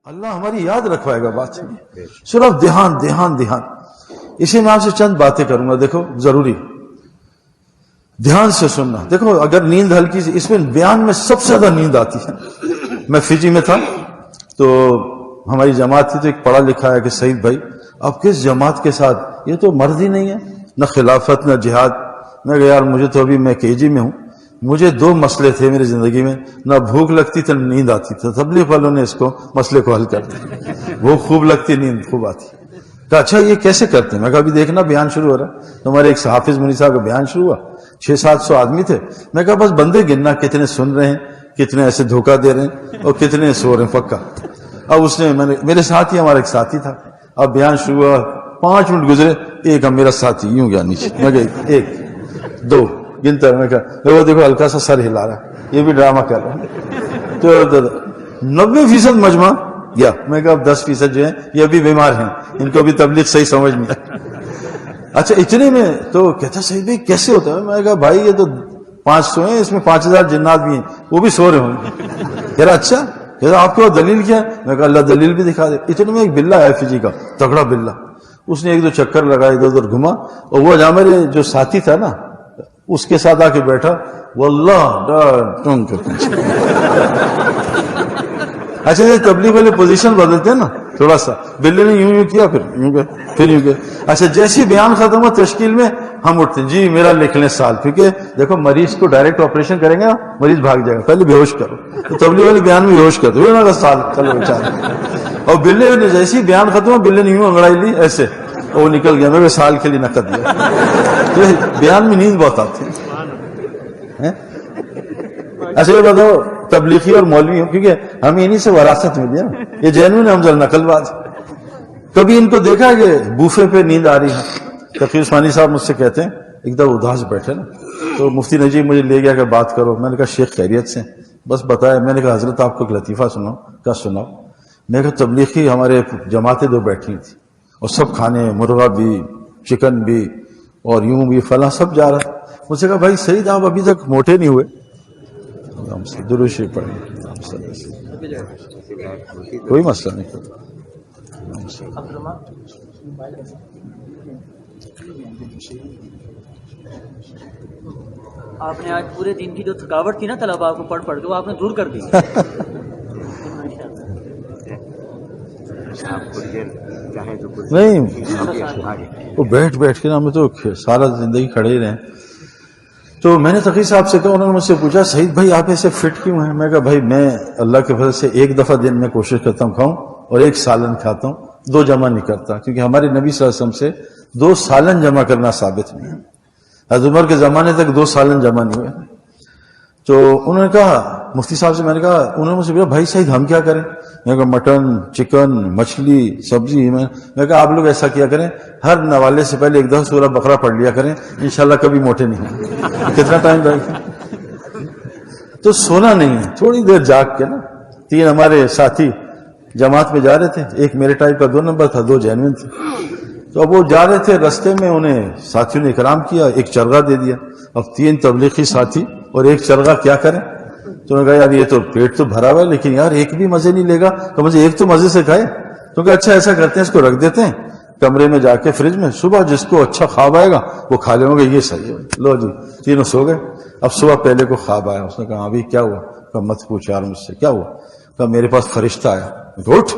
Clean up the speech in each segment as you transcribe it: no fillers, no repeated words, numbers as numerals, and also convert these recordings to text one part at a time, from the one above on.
اللہ ہماری یاد رکھوائے گا بات. صرف دھیان دھیان دھیان. اسی میں آپ سے چند باتیں کروں گا. دیکھو ضروری دھیان سے سننا. دیکھو اگر نیند ہلکی سی، اس میں بیان میں سب سے زیادہ نیند آتی ہے. میں فجی میں تھا تو ہماری جماعت تھی، تو ایک پڑھا لکھا ہے کہ سعید بھائی اب کس جماعت کے ساتھ، یہ تو مرض ہی نہیں ہے، نہ خلافت نہ جہاد. میں کہا یار مجھے تو ابھی میں KG میں ہوں، مجھے 2 مسئلے تھے میری زندگی میں، نہ بھوک لگتی تھی نہ نیند آتی تھی. تبلیغ والوں نے اس کو مسئلے کو حل کر دیا. بھوک خوب لگتی، نیند خوب آتی. کہا اچھا یہ کیسے کرتے ہیں؟ میں کہا ابھی دیکھنا بیان شروع ہو رہا ہے. تو ہمارے ایک حافظ منی صاحب کا بیان شروع ہوا، 600-700 آدمی تھے. میں کہا بس بندے گننا، کتنے سن رہے ہیں، کتنے ایسے دھوکہ دے رہے ہیں اور کتنے سو رہے ہیں پکا. اب اس نے میرے ساتھ ہی ہمارا ایک ساتھی تھا. اب بیان شروع ہوا، 5 منٹ گزرے، ایک اب میرا ساتھی یوں گیا نیچے. میں کہا 1 2 گنتا. میں کہا وہ دیکھو ہلکا سا سر ہلا رہا ہے، یہ بھی ڈرامہ کر رہا ہے. تو 90% مجمع گیا. میں کہا اب 10% جو ہیں یہ ابھی بیمار ہیں، ان کو بھی تبلیغ صحیح سمجھ نہیں آئی. اچھا اتنے میں تو کہتا صحیح بھائی کیسے ہوتا ہے؟ میں کہا بھائی یہ تو 500 ہیں، اس میں 5000 جنات بھی ہیں، وہ بھی سو رہے ہوں گے. کہہ رہا اچھا، کہہ رہا آپ کو دلیل کیا ہے؟ میں کہا اللہ دلیل بھی دکھا دے. اتنے میں ایک بلہ ہے فجی کا، تگڑا بلہ. اس نے 1-2 چکر لگائے، ادھر ادھر گھما، اور وہ جہاں میرے جو ساتھی تھا نا اس کے ساتھ آ کے بیٹھا. واللہ ٹون کرتے ہیں. اچھا یہ تبلیغ والے پوزیشن بدلتے ہیں نا تھوڑا سا. بلے نے یوں کیا، پھر یوں کیا، پھر یوں کیا. اچھا جیسی بیان ختم ہوا تشکیل میں ہم اٹھتے ہیں، جی میرا لکھ لیں سال. کیونکہ دیکھو مریض کو ڈائریکٹ آپریشن کریں گے نا، مریض بھاگ جائے گا، پہلے بے ہوش کرو. تو تبلیغ والے بیان میں بے ہوش کرتے ہوئے سال چلو بیچارہ. اور بلے نے جیسی بیان ختم ہوا، بلے نے یوں انگڑائی لی ایسے، اور وہ نکل گیا. میں سال کے لیے نقد دیا. تو بیان میں نیند بہت آتی ہے. اچھا یہ بتاؤ تبلیغی اور مولوی ہوں، کیونکہ ہمیں انہیں سے وراثت ملی ہے. یہ جینوین ہم ذرا نقل باز. کبھی ان کو دیکھا کہ بوفے پہ نیند آ رہی ہے. تقی عثمانی صاحب مجھ سے کہتے ہیں ایک دم اداس بیٹھے نا، تو مفتی نجیب مجھے لے گیا کہ بات کرو. میں نے کہا شیخ خیریت سے؟ بس بتایا. میں نے کہا حضرت آپ کو ایک لطیفہ سناؤ. کیا سناؤ؟ میں نے کہا تبلیغی ہمارے جماعتیں 2 بیٹھی تھی اور سب کھانے، مرغا بھی، چکن بھی، اور یوں بھی فلاں سب جا رہا. مجھ سے کہا بھائی سعید آپ ابھی تک موٹے نہیں ہوئے. ہم سے درود شریف پڑھیں، کوئی مسئلہ نہیں. آپ نے آج پورے دن کی جو تھکاوٹ تھی نا طلباء کو پڑھ کے، وہ آپ نے دور کر دی. نہیں وہ بیٹھ کے نا ہمیں تو سارا زندگی کھڑے ہی رہے. تو میں نے تقی صاحب سے کہا، انہوں نے مجھ سے پوچھا سعید بھائی آپ ایسے فٹ کیوں ہیں؟ میں کہا بھائی میں اللہ کے فضل سے 1 دفعہ دن میں کوشش کرتا ہوں کھاؤں، اور 1 سالن کھاتا ہوں، 2 جمع نہیں کرتا. کیونکہ ہمارے نبی صلی اللہ علیہ وسلم سے 2 سالن جمع کرنا ثابت نہیں ہے. حضرت عمر کے زمانے تک 2 سالن جمع نہیں ہوئے. تو انہوں نے کہا مفتی صاحب سے، میں نے کہا، انہوں نے مجھ سے پوچھا بھائی سعید ہم کیا کریں؟ میں کہا مٹن، چکن، مچھلی، سبزی. میں کہا آپ لوگ ایسا کیا کریں، ہر نوالے سے پہلے 1 دفعہ سورہ بقرہ پڑھ لیا کریں، انشاءاللہ کبھی موٹے نہیں ہوں. کتنا ٹائم لگے گا؟ تو سونا نہیں ہے، تھوڑی دیر جاگ کے نا. 3 ہمارے ساتھی جماعت میں جا رہے تھے، ایک میرے ٹائپ کا 2 نمبر تھا، 2 جینوین تھے. تو اب وہ جا رہے تھے، رستے میں انہیں ساتھیوں نے اکرام کیا، 1 چرغا دے دیا. اب 3 تبلیغی ساتھی اور 1 چرغا کیا کریں؟ تو نے کہا یار یہ تو پیٹ تو بھرا ہوا ہے، لیکن یار ایک بھی مزے نہیں لے گا، تو مجھے ایک تو مزے سے کھائے. تو کہ اچھا ایسا کرتے ہیں، اس کو رکھ دیتے ہیں کمرے میں جا کے فریج میں، صبح جس کو اچھا خواب آئے گا وہ کھا لیں گے. یہ صحیح ہے. لو جی 3 سو گئے. اب صبح پہلے کو خواب آیا. اس نے کہا ابھی کیا ہوا؟ کہا مت پوچھ یار مجھ سے کیا ہوا. کہا میرے پاس فرشتہ آیا. اٹھ.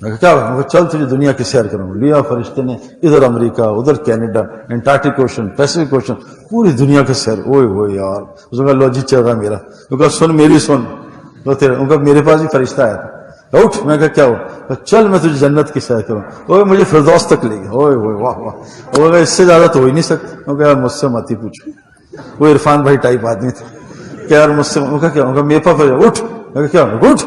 میں کہا کیا ہوا؟ میں کہا چل تجھے دنیا کی سیر کروں. لیا فرشتے نے، ادھر امریکہ، ادھر Canada, Antarctic ocean, Pacific ocean, پوری دنیا کی سیر. اوئے ہوئے یار. اس نے کہا لو جی چل رہا میرا. میں کہا سن میری سن لو تیرا. ان کا میرے پاس بھی فرشتہ آیا تھا. اٹھ. میں کہا کیا ہوا؟ چل میں تجھے جنت کی سیر کروں. اوے مجھے فردوس تک لے گیا. اوئے ہوئے واہ واہ. وہ کہا اس سے زیادہ تو ہو ہی نہیں سکتا. میں کہا یار مجھ سے مت ہی پوچھو. وہ عرفان بھائی ٹائپ آدمی تھے کہ یار مجھ سے. میں کہا کیا؟ میرے پاس اٹھ. میں کہا کیا؟ اٹھ.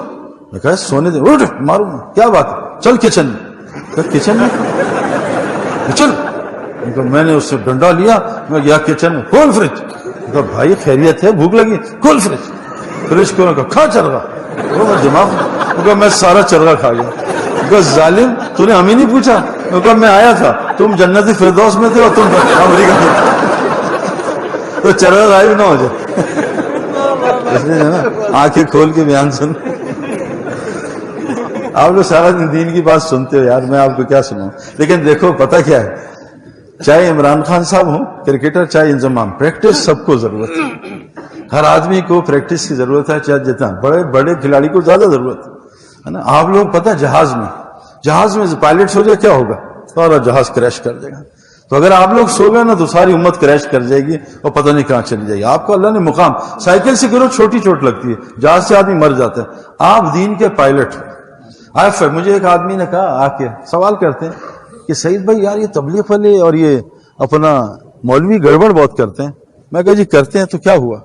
میں کہا سونے دے. اٹھ ماروں کیا بات ہے؟ چل کچن میں. کچن میں چل. میں نے اس سے ڈنڈا لیا. میں گیا کچن میں. کھول فریج. کہا بھائی خیریت ہے؟ بھوک لگی؟ کھول فریج. فریج کو کہا کھا چرغا. دماغ. میں سارا چرغا کھا گیا. کہا ظالم تو نے ہمیں نہیں پوچھا. میں کہا میں آیا تھا، تم جنت فردوس میں تھے اور تم امریکہ میں. تو چرغا غائب نہ ہو جائے. آنکھیں کھول کے بیان سن. آپ لوگ سارا دین کی بات سنتے ہو یار، میں آپ کو کیا سناؤں. لیکن دیکھو پتہ کیا ہے، چاہے عمران خان صاحب ہوں کرکٹر، چاہے انضمام، پریکٹس سب کو ضرورت ہے. ہر آدمی کو پریکٹس کی ضرورت ہے، چاہے جتنا بڑے بڑے کھلاڑی کو زیادہ ضرورت ہے نا. آپ لوگ پتہ جہاز میں پائلٹس ہو جائے کیا ہوگا، سارا جہاز کریش کر جائے گا. تو اگر آپ لوگ سو گئے نا تو ساری امت کریش کر جائے گی اور پتہ نہیں کہاں چلی جائے گی. آپ کو اللہ نے مقام، سائیکل سے گرو چھوٹی چوٹ لگتی ہے، جہاز سے آدمی مر جاتا ہے. آپ دین کے پائلٹ. مجھے ایک آدمی نے کہا آ کے سوال کرتے ہیں کہ سعید بھائی یار یہ تبلیغ والے اور یہ اپنا مولوی گڑبڑ بہت کرتے ہیں. میں کہا جی کرتے ہیں تو کیا ہوا؟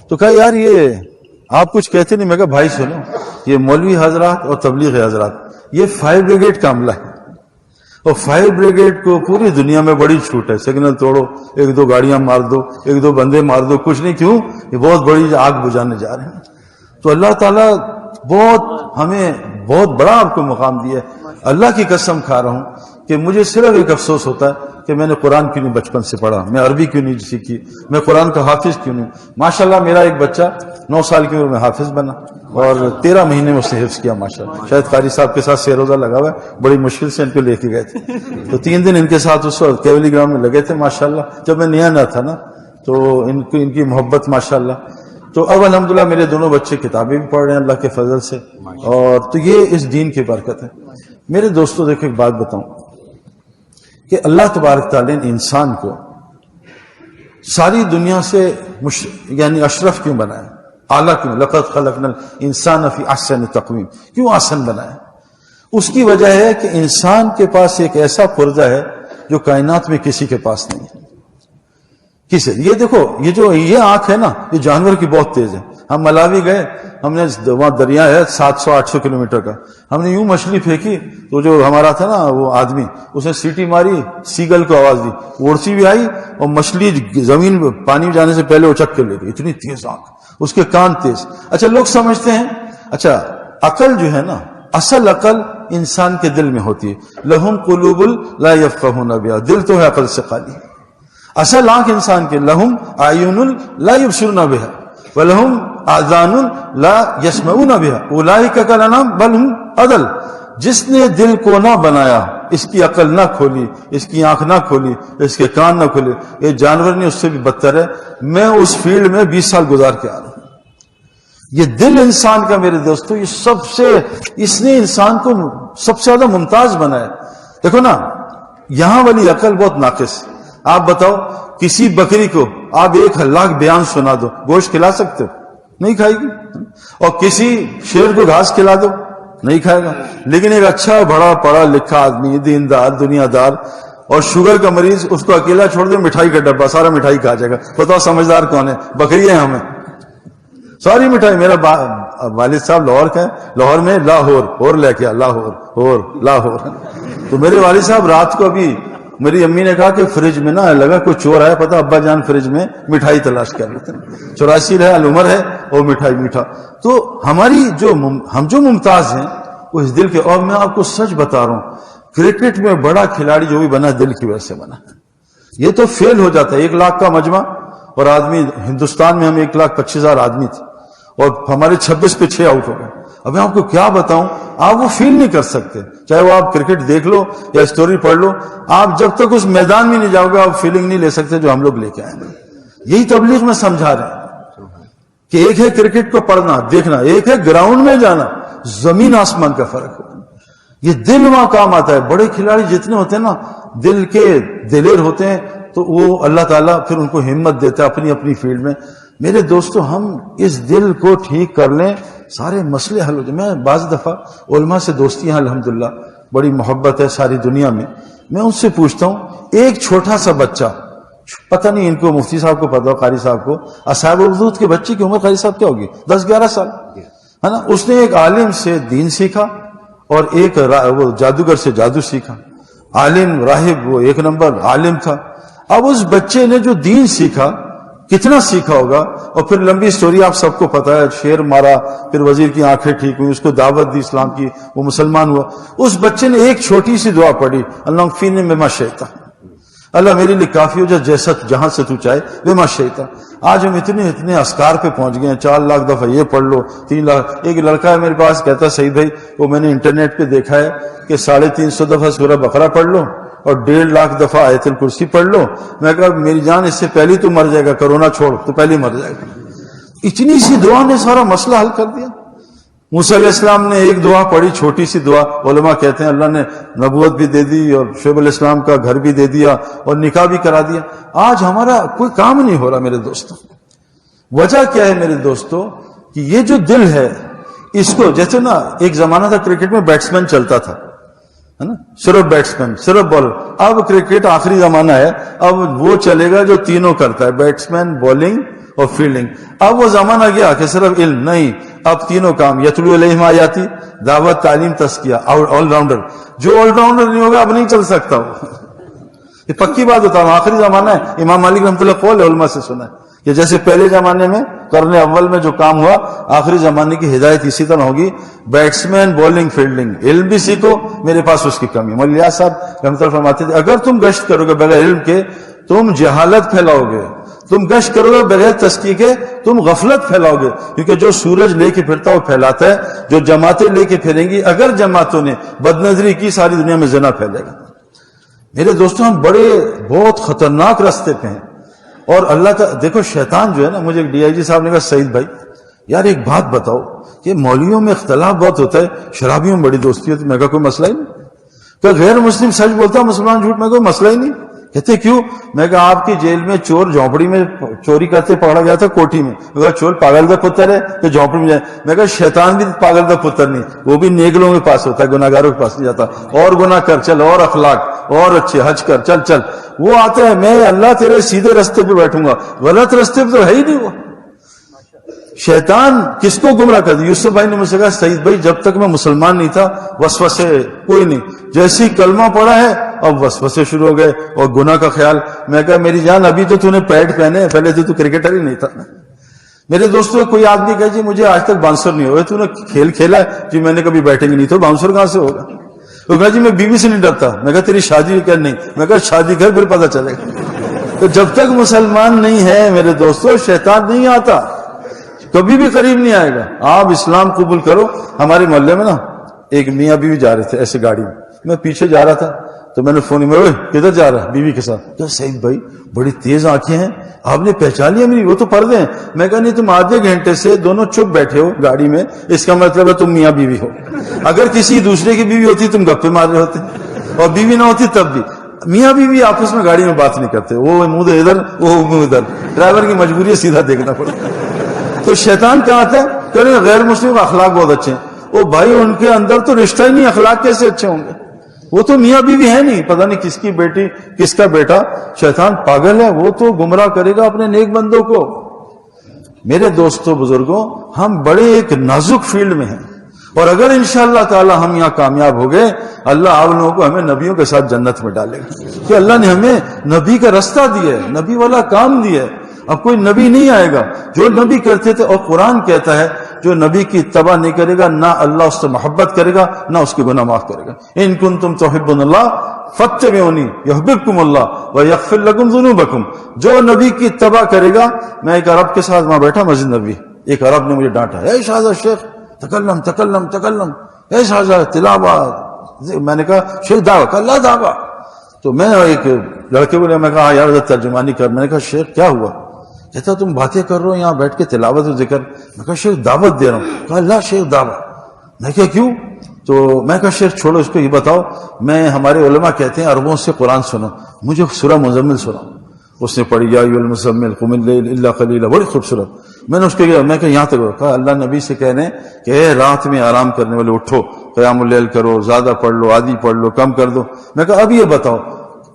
تو کہا یار یہ آپ کچھ کہتے نہیں. میں کہا بھائی سنو، یہ مولوی حضرات اور تبلیغ حضرات یہ فائر بریگیڈ کا عملہ ہے، اور فائر بریگیڈ کو پوری دنیا میں بڑی چھوٹ ہے. سگنل توڑو، ایک دو گاڑیاں مار دو، ایک دو بندے مار دو، کچھ نہیں. کیوں؟ یہ بہت بڑی آگ بجھانے جا رہے ہیں. تو اللہ تعالیٰ ہمیں بہت بڑا آپ کو مقام دیا ہے. اللہ کی قسم کھا رہا ہوں کہ مجھے صرف ایک افسوس ہوتا ہے کہ میں نے قرآن کیوں نہیں بچپن سے پڑھا، میں عربی کیوں نہیں سیکھی، میں قرآن کا حافظ کیوں نہیں. ماشاءاللہ میرا ایک بچہ 9 سال کی عمر میں حافظ بنا اور 13 مہینے میں اس نے حفظ کیا. ماشاءاللہ شاید قاری صاحب کے ساتھ سیر روزہ لگا ہوا ہے، بڑی مشکل سے ان کو لے کے گئے تھے. تو 3 دن ان کے ساتھ اس وقت کیولی گراؤنڈ میں لگے تھے. ماشاءاللہ جب میں نیا تھا نا تو ان کی محبت ماشاءاللہ. تو اب الحمدللہ میرے دونوں بچے کتابیں بھی پڑھ رہے ہیں اللہ کے فضل سے. اور تو یہ اس دین کی برکت ہے. میرے دوستوں دیکھو ایک بات بتاؤں کہ اللہ تبارک تعالیٰ نے انسان کو ساری دنیا سے یعنی اشرف کیوں بنایا، اعلیٰ کیوں؟ لقد خلقنا الانسان فی احسن تقویم. کیوں احسن بنایا؟ اس کی وجہ ہے کہ انسان کے پاس ایک ایسا پرزہ ہے جو کائنات میں کسی کے پاس نہیں ہے. کسے؟ یہ دیکھو یہ آنکھ ہے نا، یہ جانور کی بہت تیز ہے. ہم ملاوی گئے، ہم نے وہاں دریا ہے 700-800 کلومیٹر کا، ہم نے یوں مچھلی پھینکی تو جو ہمارا تھا نا وہ آدمی، اس نے سیٹی ماری، سیگل کو آواز دی، اڑسی بھی آئی اور مچھلی زمین پانی میں جانے سے پہلے اچک کے لے گئی. اتنی تیز آنکھ، اس کے کان تیز. اچھا لوگ سمجھتے ہیں اچھا عقل جو ہے نا، اصل عقل انسان کے دل میں ہوتی ہے. لہم قلوب لا یفقہون بہا، دل تو ہے عقل سے خالی. اصل آنکھ انسان کے لہم اعین لا یبصرون بہا ولہم آذان لا یسمعون بہا اولئک کالانعام بل ہم اضل. جس نے دل کو نہ بنایا، اس کی عقل نہ کھولی، اس کی آنکھ نہ کھولی، اس کے کان نہ کھولے، یہ جانور نے اس سے بھی بدتر ہے. میں اس فیلڈ میں 20 سال گزار کے آ رہا ہوں. یہ دل انسان کا میرے دوستو، یہ اس نے انسان کو سب سے زیادہ ممتاز بنایا. دیکھو نا یہاں والی عقل بہت ناقص. آپ بتاؤ کسی بکری کو آپ 1,00,000 بیان سنا دو، گوشت کھلا سکتے ہو؟ نہیں کھائے گی. اور کسی شیر کو گھاس کھلا دو، نہیں کھائے گا. لیکن ایک اچھا بڑا پڑھا لکھا آدمی، دیندار، دنیا دار اور شوگر کا مریض، اس کو اکیلا چھوڑ دے، مٹھائی کا ڈبہ سارا مٹھائی کھا جائے گا. بتاؤ سمجھدار کون ہے؟ بکری ہے ہمیں ساری مٹھائی. میرا والد صاحب لاہور کا ہے، لاہور میں لاہور لے کے لاہور. تو میرے والد صاحب رات کو ابھی میری امی نے کہا کہ فریج میں نہ لگا کوئی چور ہے، پتا ابا جان فریج میں مٹھائی تلاش کر لیتے ہیں. 84 ہے العمر ہے اور مٹھائی میٹھا. تو ہماری ہم جو ممتاز ہیں وہ اس دل کے. اور میں آپ کو سچ بتا رہا ہوں، کرکٹ میں بڑا کھلاڑی جو بھی بنا دل کی وجہ سے بنا. یہ تو فیل ہو جاتا ہے. 1 لاکھ کا مجمع اور آدمی، ہندوستان میں ہم 1,25,000 آدمی تھے اور ہمارے 26 پہ 6 آؤٹ ہو گئے. اب میں آپ کو کیا بتاؤں، آپ وہ فیل نہیں کر سکتے. چاہے وہ آپ کرکٹ دیکھ لو یا اسٹوری پڑھ لو، آپ جب تک اس میدان میں نہیں جاؤ گے آپ فیلنگ نہیں لے سکتے جو ہم لوگ لے کے آئے ہیں. یہی تبلیغ میں سمجھا رہے ہیں کہ ایک ہے کرکٹ کو پڑھنا دیکھنا، ایک ہے گراؤنڈ میں جانا. زمین آسمان کا فرق ہے. یہ دل وہاں کام آتا ہے. بڑے کھلاڑی جتنے ہوتے ہیں نا دل کے دلیر ہوتے ہیں، تو وہ اللہ تعالیٰ پھر ان کو ہمت دیتا ہے اپنی اپنی فیلڈ میں. میرے دوستو ہم اس دل کو ٹھیک کر لیں، سارے مسئلے حل ہو جائیں. میں بعض دفعہ علماء سے دوستی ہیں الحمدللہ، بڑی محبت ہے ساری دنیا میں. میں ان سے پوچھتا ہوں، ایک چھوٹا سا بچہ، پتہ نہیں ان کو مفتی صاحب کو پتہ ہو، قاری صاحب کو، اصحاب الحدود کے بچے کی عمر قاری صاحب کیا ہوگی؟ 10-11 سال ہے نا. اس نے ایک عالم سے دین سیکھا اور ایک وہ جادوگر سے جادو سیکھا. عالم راہب وہ 1 نمبر عالم تھا. اب اس بچے نے جو دین سیکھا کتنا سیکھا ہوگا. اور پھر لمبی سٹوری آپ سب کو پتا ہے، شیر مارا، پھر وزیر کی آنکھیں ٹھیک ہوئی، اس کو دعوت دی اسلام کی، وہ مسلمان ہوا. اس بچے نے ایک چھوٹی سی دعا پڑھی، اللہم فینی مما شئت. اللہ میرے لیے کافی ہو جائے جیسا جہاں سے تو چاہے بما شئت. آج ہم اتنے اسکار پہ پہنچ گئے ہیں, 4 لاکھ دفعہ یہ پڑھ لو, 3 لاکھ. ایک لڑکا ہے میرے پاس کہتا سعید بھائی, وہ میں نے انٹرنیٹ پہ دیکھا ہے کہ 350 دفعہ سورہ بقرہ پڑھ لو اور 1.5 لاکھ دفعہ آیت الکرسی پڑھ لو. میں کہا میری جان اس سے پہلے تو مر جائے گا, کرونا چھوڑ تو پہلے مر جائے گا. اتنی سی دعا نے سارا مسئلہ حل کر دیا. موسیٰ علیہ السلام نے ایک دعا پڑھی, چھوٹی سی دعا, علماء کہتے ہیں اللہ نے نبوت بھی دے دی اور شعیب علیہ السلام کا گھر بھی دے دیا اور نکاح بھی کرا دیا. آج ہمارا کوئی کام نہیں ہو رہا میرے دوستوں. وجہ کیا ہے میرے دوستوں کہ یہ جو دل ہے اس کو, جیسے نا ایک زمانہ تھا کرکٹ میں بیٹسمین چلتا تھا ہے نا, صرف بیٹسمین صرف بالر. اب کرکٹ آخری زمانہ ہے, اب وہ چلے گا جو تینوں کرتا ہے, بیٹسمین, بالنگ اور فیلڈنگ. اب وہ زمانہ گیا کہ صرف علم نہیں, اب تینوں کام, یتلو علیہم آیاتی, دعوت, تعلیم, تزکیہ, آل راؤنڈر. جو آل راؤنڈر نہیں ہوگا اب نہیں چل سکتا وہ. یہ پکی بات ہوتا ہے, آخری زمانہ ہے. امام مالک رحمۃ اللہ قول ہے, علماء سے سنا ہے کہ جیسے پہلے زمانے میں قرن اول میں جو کام ہوا, آخری زمانے کی ہدایت اسی طرح ہوگی, بیٹسمین, بالنگ, فیلڈنگ. علم بھی سیکھو, میرے پاس اس کی کمی. مولانا صاحب رحمۃ اللہ فرماتے تھے اگر تم گشت کرو گے بغیر علم کے تم جہالت پھیلاؤ گے, تم گشت کرو گے بغیر تزکیے کے تم غفلت پھیلاؤ گے. کیونکہ جو سورج لے کے پھرتا وہ پھیلاتا ہے, جو جماعتیں لے کے پھیریں گی, اگر جماعتوں نے بد نظری کی ساری دنیا میں زنا پھیلے گا. میرے دوستوں ہم بہت خطرناک راستے پہ ہیں. اور اللہ کا دیکھو شیطان جو ہے نا, مجھے ایک ڈی آئی جی صاحب نے کہا سعید بھائی یار ایک بات بتاؤ کہ مولویوں میں اختلاف بہت ہوتا ہے, شرابیوں میں بڑی دوستی ہوتی ہے. میں کہا کوئی مسئلہ ہی نہیں. کہ غیر مسلم سچ بولتا ہے, مسلمان جھوٹ. میں کوئی مسئلہ ہی نہیں. کہتے کیوں؟ میں کہا آپ کی جیل میں چور جھونپڑی میں چوری کرتے پکڑا گیا تھا کوٹھی میں. میں کہا چور پاگل کا پتر ہے کہ جھونپڑی میں جائے. میں کہا شیطان بھی پاگل کا پتر نہیں, وہ بھی نیک لوگوں کے پاس ہوتا ہے, گناہگاروں کے پاس نہیں جاتا. اور گناہ کر چل, اور اخلاق اور اچھے, حج کر چل چل. وہ آتا ہے میں اللہ تیرے سیدھے رستے پہ بیٹھوں گا, غلط رستے پہ تو ہے ہی نہیں. وہ شیطان کس کو گمراہ کر دیا؟ یوسف بھائی نے مجھ سے کہا سعید بھائی جب تک میں مسلمان نہیں تھا وسوسے کوئی نہیں, جیسی کلمہ پڑا ہے اب وسوسے شروع ہو گئے اور گناہ کا خیال. میں کہا میری جان ابھی تو نے پیڈ پہنے, پہلے تو کرکٹر ہی نہیں تھا. میرے دوستوں کوئی آدمی کہے جی مجھے آج تک باؤنسر نہیں ہوئے, تو نے کھیل کھیلا ہے؟ جی میں نے کبھی بیٹنگ نہیں, تو باؤنسر کہاں سے ہوگا؟ تو کہا جی میں بیوی سے نہیں ڈرتا. میں کہا تیری شادی کر نہیں. میں کہا شادی کر پھر پتہ چلے گا. تو جب تک مسلمان نہیں ہے میرے دوستوں شیطان نہیں آتا, کبھی بھی قریب نہیں آئے گا. آپ اسلام قبول کرو. ہمارے محلے میں نا ایک میاں بیوی جا رہے تھے ایسے گاڑی میں پیچھے جا رہا تھا تو میں نے فون میں, کدھر جا رہا ہے؟ بیوی کے ساتھ. کہ سعید بھائی بڑی تیز آنکھیں ہیں, آپ نے پہچان لیا میری؟ وہ تو پردے ہیں. میں کہا نہیں تم آدھے گھنٹے سے دونوں چپ بیٹھے ہو گاڑی میں, اس کا مطلب ہے تم میاں بیوی ہو. اگر کسی دوسرے کی بیوی ہوتی تم گپے مار رہے ہوتے, اور بیوی نہ ہوتی تب بھی. میاں بیوی آپس میں گاڑی میں بات نہیں کرتے, وہ منہ ادھر وہ منہ ادھر. ڈرائیور کی مجبوری ہے سیدھا دیکھنا پڑتا. تو شیطان کہاں آتا ہے کہ غیر مسلم اخلاق بہت اچھے ہیں. وہ بھائی ان کے اندر تو رشتہ ہی نہیں, اخلاق کیسے اچھے ہوں گے؟ وہ تو میاں بیوی ہے نہیں, پتہ نہیں کس کی بیٹی کس کا بیٹا. شیطان پاگل ہے, وہ تو گمراہ کرے گا اپنے نیک بندوں کو. میرے دوستوں بزرگوں ہم بڑے ایک نازک فیلڈ میں ہیں, اور اگر انشاءاللہ تعالی ہم یہاں کامیاب ہو گئے اللہ آپ لوگوں کو ہمیں نبیوں کے ساتھ جنت میں ڈالے گا. کہ اللہ نے ہمیں نبی کا رستہ دیا ہے, نبی والا کام دیا ہے. اب کوئی نبی نہیں آئے گا جو نبی کرتے تھے, اور قرآن کہتا ہے جو نبی کی اتباع نہیں کرے گا نہ اللہ اس سے محبت کرے گا نہ اس کے گناہ معاف کرے گا. ان کنتم تحبون اللہ فاتبعونی یحببکم اللہ ویغفر لکم ذنوبکم. جو نبی کی اتباع کرے گا. میں ایک عرب کے ساتھ وہاں بیٹھا مسجد نبوی, ایک عرب نے مجھے ڈانٹا, اے شاہزادہ شیخ تکلم تکلم تکلم, اے شاہزادہ تلاوت. میں نے کہا شیخ دعویٰ کا اللہ دعویٰ. تو میں ایک لڑکے بولے, میں کہا یار ترجمانی کر. میں نے کہا شیخ کیا ہوا؟ کہتا تم باتیں کر رہے ہو یہاں بیٹھ کے تلاوت و ذکر. میں کہا شیخ دعوت دے رہا ہوں. کہا اللہ شیخ دعوت. میں کہا کیوں؟ تو میں کہا شیخ چھوڑو اس کو, یہ بتاؤ میں ہمارے علماء کہتے ہیں عربوں سے قرآن سنو, مجھے سورہ مزمل سناؤ. اس نے پڑھی یا ایھا المزمل قم اللیل الا قلیلا, بڑی خوبصورت. میں نے اس کو کہا, میں کہ یہاں تک کہا اللہ نبی سے کہنے کہ رات میں آرام کرنے والے اٹھو, قیام اللیل کرو, زیادہ پڑھ لو, آدھی پڑھ لو, کم کر دو. میں کہا اب یہ بتاؤ.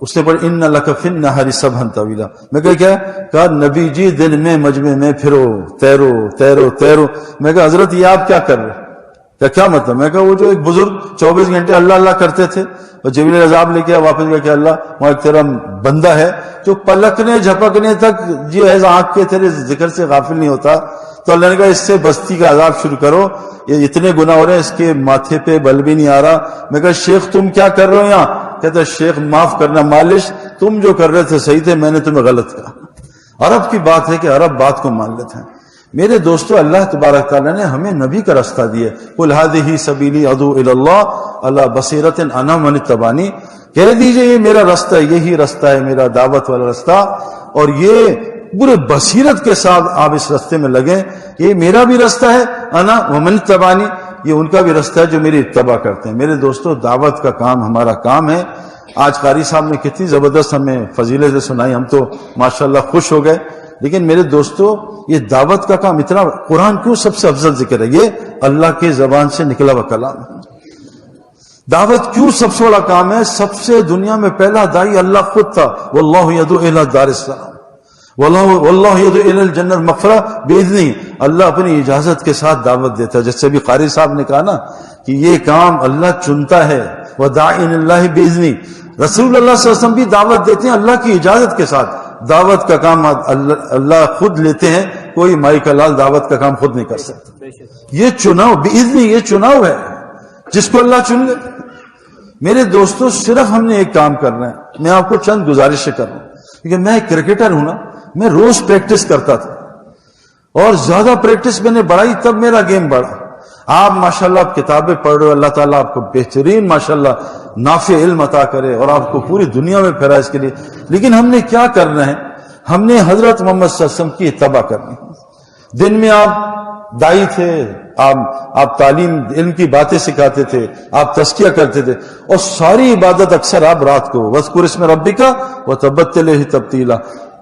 اس نے پڑھی ان لک فی النہار سبحا طویلا. میں کہا کیا؟ نبی جی دن میں مجمع میں پھرو, تیرو تیرو تیرو. میں کہا حضرت یہ آپ کیا کر رہے؟ کیا مطلب؟ میں کہا وہ جو ایک بزرگ 24 گھنٹے اللہ اللہ کرتے تھے اور جبریل عذاب لے کے واپس گیا کہ اللہ وہاں ایک تیرا بندہ ہے جو پلکنے جھپکنے تک جو ہے آنکھ کے تیرے ذکر سے غافل نہیں ہوتا. تو اللہ نے کہا اس سے بستی کا عذاب شروع کرو, یہ اتنے گناہ ہو رہے ہیں, اس کے ماتھے پہ بل بھی نہیں آ رہا. میں کہا شیخ تم کیا کر رہے ہو یہاں؟ کہتا شیخ معاف کرنا, مالش تم جو کر رہے تھے صحیح تھے، میں نے تمہیں غلط کہا. عرب کی بات ہے کہ عرب بات کو مان لیتے ہیں. میرے دوستو، اللہ تبارک تعالیٰ نے ہمیں نبی کا رستہ دیا. قل هذه سبیلی ادعو الی اللہ علی بصیرۃ انا ومن اتبعنی. کہہ دیجئے یہ میرا رستہ، یہی رستہ ہے میرا دعوت والا رستہ، اور یہ پورے بصیرت کے ساتھ آپ اس رستے میں لگیں. یہ میرا بھی رستہ ہے، انا ومن اتبعنی، یہ ان کا بھی رستہ ہے جو میری اتباع کرتے ہیں. میرے دوستو، دعوت کا کام ہمارا کام ہے. آج قاری صاحب نے کتنی زبردست ہمیں فضیلتیں سنائی، ہم تو ماشاءاللہ خوش ہو گئے. لیکن میرے دوستو، یہ دعوت کا کام اتنا، قرآن کیوں سب سے افضل ذکر ہے؟ یہ اللہ کے زبان سے نکلا ہوا کلام ہے. دعوت کیوں سب سے بڑا کام ہے؟ سب سے دنیا میں پہلا داعی اللہ خود تھا. واللہ یدعو الی دار السلام، واللہ یدعو الی الجنہ المغفرہ باذنہ. اللہ اپنی اجازت کے ساتھ دعوت دیتا ہے. جیسے بھی قاری صاحب نے کہا نا کہ یہ کام اللہ چنتا ہے. وداعی الی اللہ باذنہ. رسول اللہ صلی اللہ علیہ وسلم بھی دعوت دیتے ہیں اللہ کی اجازت کے ساتھ. دعوت کا کام اللہ خود لیتے ہیں، کوئی مائی کا لال دعوت کا کام خود نہیں کر سکتا. یہ چناؤ باذن، یہ چناؤ ہے جس کو اللہ چن لے. میرے دوستو، صرف ہم نے ایک کام کرنا ہے. میں آپ کو چند گزارشیں کر رہا ہوں کیونکہ میں ایک کرکٹر ہوں نا. میں روز پریکٹس کرتا تھا اور زیادہ پریکٹس میں نے بڑھائی تب میرا گیم بڑھا. آپ ماشاءاللہ آپ کتابیں پڑھ رہے ہو، اللہ تعالیٰ آپ کو بہترین ماشاءاللہ نافع علم عطا کرے اور آپ کو پوری دنیا میں پھیرائے اس کے لیے. لیکن ہم نے کیا کرنا ہے؟ ہم نے حضرت محمد صلی اللہ علیہ وسلم کی اتباع کرنی ہے. دن میں آپ دائی تھے، آپ تعلیم علم کی باتیں سکھاتے تھے، آپ تزکیہ کرتے تھے، اور ساری عبادت اکثر آپ رات کو وَاذْكُرِ اسْمَ رَبِّكَ وَتَبَتَّلْ إِلَيْهِ تَبْتِيلًا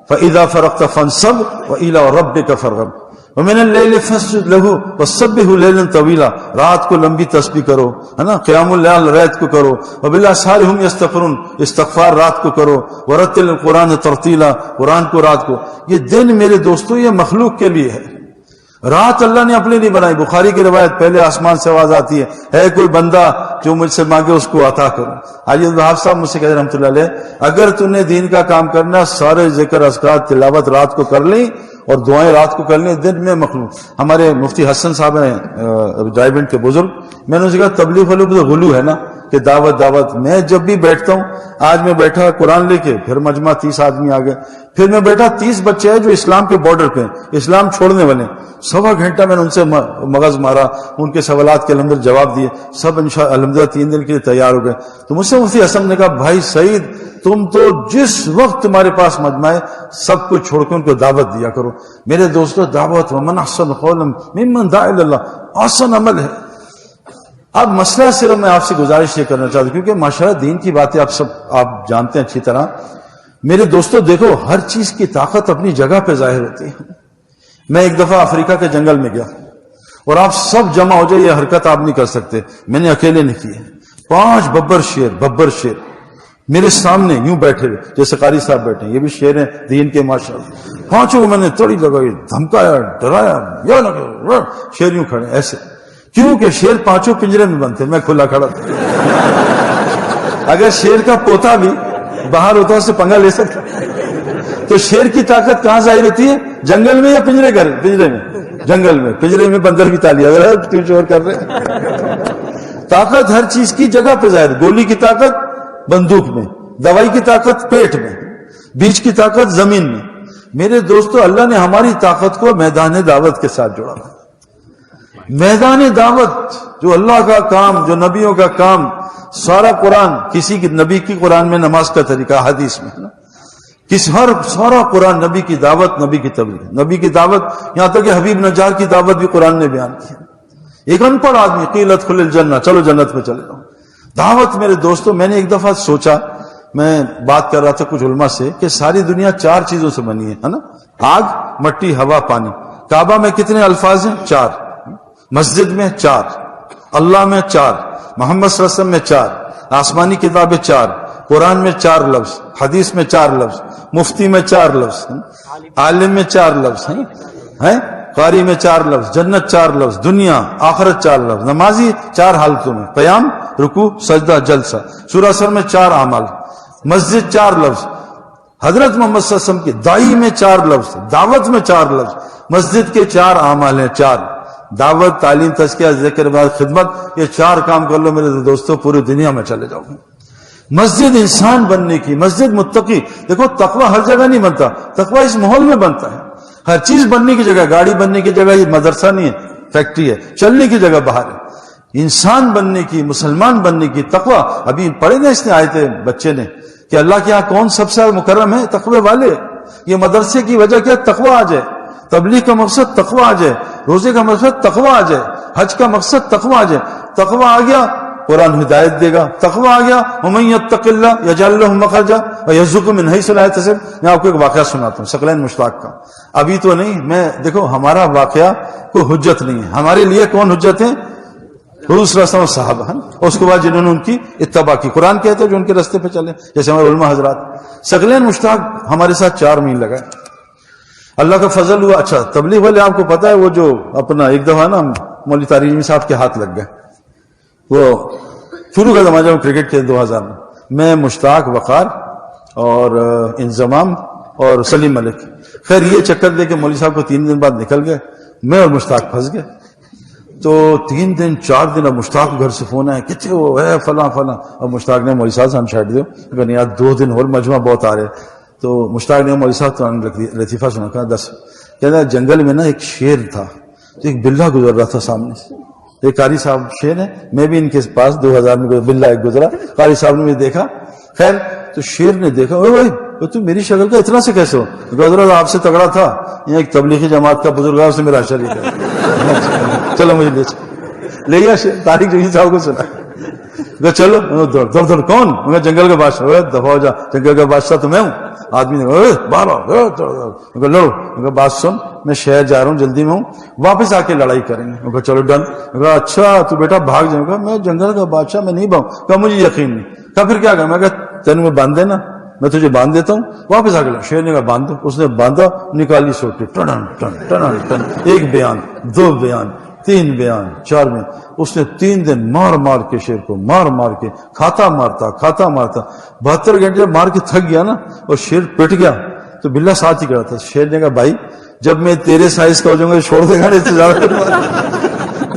فَإِذَا فَرَغْتَ فَانصَبْ وَإِلَىٰ رَبِّكَ فَارْغَب وَمِنَ اللَّيْلِ فَاسْجُدْ لَهُ وَسَبِّحْهُ لَيْلًا طَوِيلًا. رات کو لمبی تسبیح کرو، ہے نا، قیام اللیل رات کو کرو. وَبِالْأَسْحَارِ هُمْ يَسْتَغْفِرُونَ، استغفار رات کو کرو. وَرَتِّلِ الْقُرْآنَ تَرْتِيلًا، قرآن کو رات کو. یہ دن میرے دوستو یہ مخلوق کے لیے ہے، رات اللہ نے اپنے لیے بنائی. بخاری کی روایت، پہلے آسمان سے آواز آتی ہے کوئی بندہ جو مجھ سے مانگے اس کو عطا کرو. حاجی الوہاب صاحب مجھ سے کہتے ہیں رحمۃ اللہ علیہ، اگر تم نے دین کا کام کرنا، سارے ذکر اذکار تلاوت رات کو کر لیں اور دعائیں رات کو کر لیں، دن میں مخلوق. ہمارے مفتی حسن صاحب ہیں ڈائیونڈ کے بزرگ، میں نے ان سے کہا تبلیغ والوں کو غلو ہے نا کہ دعوت. میں جب بھی بیٹھتا ہوں، آج میں بیٹھا قرآن لے کے، پھر مجمع 30 آدمی آ گئے، پھر میں بیٹھا 30 بچے ہیں جو اسلام کے بارڈر پہ ہیں، اسلام چھوڑنے والے. سوا گھنٹہ میں نے ان سے مغز مارا، ان کے سوالات کے الحمدللہ جواب دیے. سب انشاءاللہ الحمدللہ 3 دن کے لیے تیار ہو گئے. تو مجھ سے مفتی حسن نے کہا، بھائی سعید، تم تو جس وقت تمہارے پاس مجمع ہے سب کچھ چھوڑ کے ان کو دعوت دیا کرو. میرے دوستو، دعوت ومن احسن قولا ممن دعا الی اللہ، آسان عمل ہے. اب مسئلہ صرف میں آپ سے گزارش یہ کرنا چاہتا ہوں کیونکہ ماشاءاللہ دین کی باتیں آپ جانتے ہیں اچھی طرح. میرے دوستو دیکھو، ہر چیز کی طاقت اپنی جگہ پہ ظاہر ہوتی ہے. میں ایک دفعہ افریقہ کے جنگل میں گیا اور آپ سب جمع ہو جائے، یہ حرکت آپ نہیں کر سکتے، میں نے اکیلے نہیں کی ہے. 5 ببر شیر میرے سامنے یوں بیٹھے ہوئے، جیسے قاری صاحب بیٹھے، یہ بھی شیر ہیں دین کے ماشاءاللہ. 5 کو میں نے تڑی لگائی، دھمکایا، ڈرایا، یا لگا، شیر یوں کھڑے ایسے. کیوں کہ شیر 5 پنجرے میں بنتے، میں کھلا کھڑا تھا. اگر شیر کا پوتا بھی باہر ہوتا اس سے پنگا لے سکتا. تو شیر کی طاقت کہاں ظاہر ہوتی ہے؟ جنگل میں یا پنجرے میں؟ جنگل میں. پنجرے میں بندر بھی تالی اگر کیوں چور کر رہے. طاقت ہر چیز کی جگہ پہ ظاہر. گولی کی طاقت بندوق میں، دوائی کی طاقت پیٹ میں، بیج کی طاقت زمین میں. میرے دوستو، اللہ نے ہماری طاقت کو میدان دعوت کے ساتھ جوڑا. میدان دعوت جو اللہ کا کام، جو نبیوں کا کام، سارا قرآن، کسی کی نبی کی قرآن میں نماز کا طریقہ حدیث میں سارا قرآن نبی کی دعوت، نبی کی تبلیغ، نبی کی دعوت. یہاں تک کہ حبیب نجار کی دعوت بھی قرآن نے بیان کی. ایک ان پڑھ آدمی، قیل ادخل الجنہ، چلو جنت میں چلے جاؤ. دعوت میرے دوستوں، میں نے ایک دفعہ سوچا، میں بات کر رہا تھا کچھ علماء سے کہ ساری دنیا 4 چیزوں سے بنی ہے نا، آگ، مٹی، ہوا، پانی. کعبہ میں کتنے الفاظ ہیں؟ 4. مسجد میں 4، اللہ میں 4، محمد صلی اللہ علیہ وسلم میں 4، آسمانی کتابیں 4، قرآن میں 4 لفظ، حدیث میں 4 لفظ، مفتی میں 4 لفظ، عالم میں 4 لفظ ہیں، قاری میں 4 لفظ، جنت 4 لفظ، دنیا آخرت 4 لفظ، نمازی 4 حالتوں میں، قیام، رکوع، سجدہ، جلسہ. سورہ سر میں 4 اعمال، مسجد 4 لفظ، حضرت محمد صلی اللہ علیہ وسلم کی دائی میں 4 لفظ، دعوت میں 4 لفظ، مسجد کے 4 اعمال ہیں. 4 دعوت، تعلیم، تزکیہ، ذکر، خدمت. یہ 4 کام کر لو میرے دوستو، پوری دنیا میں چلے جاؤ. مسجد انسان بننے کی، مسجد متقی. دیکھو تقوی ہر جگہ نہیں بنتا، تقوی اس ماحول میں بنتا ہے. ہر چیز بننے کی جگہ، گاڑی بننے کی جگہ یہ مدرسہ نہیں ہے، فیکٹری ہے. چلنے کی جگہ باہر ہے. انسان بننے کی، مسلمان بننے کی تقوی. ابھی پڑھے نا اس نے آئے تھے بچے نے کہ اللہ کے یہاں کون سب سے مکرم ہے؟ تقوی والے. یہ مدرسے کی وجہ کیا؟ تقوی آ جائے. تبلیغ کا مقصد تقوی آ جائے، روزے کا مقصد تقوی آ جائے، حج کا مقصد تقوی آ جائے. تقوی آ گیا قرآن ہدایت دے گا. تقوی آ گیا ومن یتق اللہ یجعل له مخرجا ویرزقه من حیث لا یحتسب. میں آپ کو ایک واقعہ سناتا ہوں ثقلین مشتاق کا. ابھی تو نہیں، میں دیکھو ہمارا واقعہ کوئی حجت نہیں ہے ہمارے لیے. کون حجت ہے؟ حضور صلی اللہ علیہ وسلم صحابہ، اور اس کے بعد جنہوں نے ان کی اتباع کی. قرآن کہتے ہیں جو ان کے راستے پہ چلے، جیسے ہمارے علماء حضرات. ثقلین مشتاق ہمارے ساتھ 4 مہینے لگا. اللہ کا فضل ہوا. اچھا تبلیغ والے آپ کو پتا ہے وہ جو اپنا ایک دفعہ نا مولوی طارق صاحب کے ہاتھ لگ گئے. وہ شروع کا زمانہ میں کرکٹ کے 2000 میں مشتاق وقار اور انضمام اور سلیم ملک. خیر یہ چکر دے کہ مولوی صاحب کو 3 دن بعد نکل گئے، میں اور مشتاق پھنس گئے. تو 3 دن 4 دن اب مشتاق گھر سے فون آیا کتنے وہ ہے فلاں فلاں. اب مشتاق نے مولوی صاحب سے ہم چھاٹ دو کہ یار 2 دن اور مجمع بہت آ رہے. تو مشتاق نے مولوی صاحب تو لطیفہ سنا. کہا 10 کہتا جنگل میں نا ایک شیر تھا، تو ایک بلہ گزر رہا تھا سامنے سے. ایک قاری صاحب شیر ہے، میں بھی ان کے پاس 2000 میں بلہ ایک گزرا. قاری صاحب نے بھی دیکھا. خیر تو شیر نے دیکھا تو میری شکل کا اتنا سے کیسے ہو؟ گزرا آپ سے تگڑا تھا. یہ ایک تبلیغی جماعت کا بزرگ ہے، اس نے میرا شریک ہے. چلو مجھے لے گیا طارق جمیل صاحب کو سنا. چلو دوڑ کون؟ جنگل کا بادشاہ. دفاع ہو جا، جنگل کا بادشاہ تو میں ہوں. آدمی نے باہر لڑو. بات سن میں شہر جا رہا ہوں، جلدی میں ہوں، واپس آ کے لڑائی کریں گے. چلو ڈن. اچھا تو بیٹا بھاگ جاؤں گا؟ میں جنگل کا بادشاہ میں نہیں بھاگوں. کہا مجھے یقین نہیں. کہا پھر کیا کہا؟ میں کہا تینوں میں باندھ دینا، میں تجھے باندھ دیتا ہوں، واپس آ کے لڑ. شیر نے کہا باندھ دو. اس نے باندھا، نکالی سوٹی، ٹن ٹن ٹن ٹن. 1 بیان 2 بیان 3 بیان 4 بیان. اس نے 3 دن مار کے شیر کو مار کے کھاتا مارتا 72 گھنٹے مار کے تھک گیا نا، اور شیر پٹ گیا. تو بلہ ساتھ ہی کھڑا تھا. شیر نے کہا بھائی جب میں تیرے سائز کا ہو جاؤں گا چھوڑ دے گا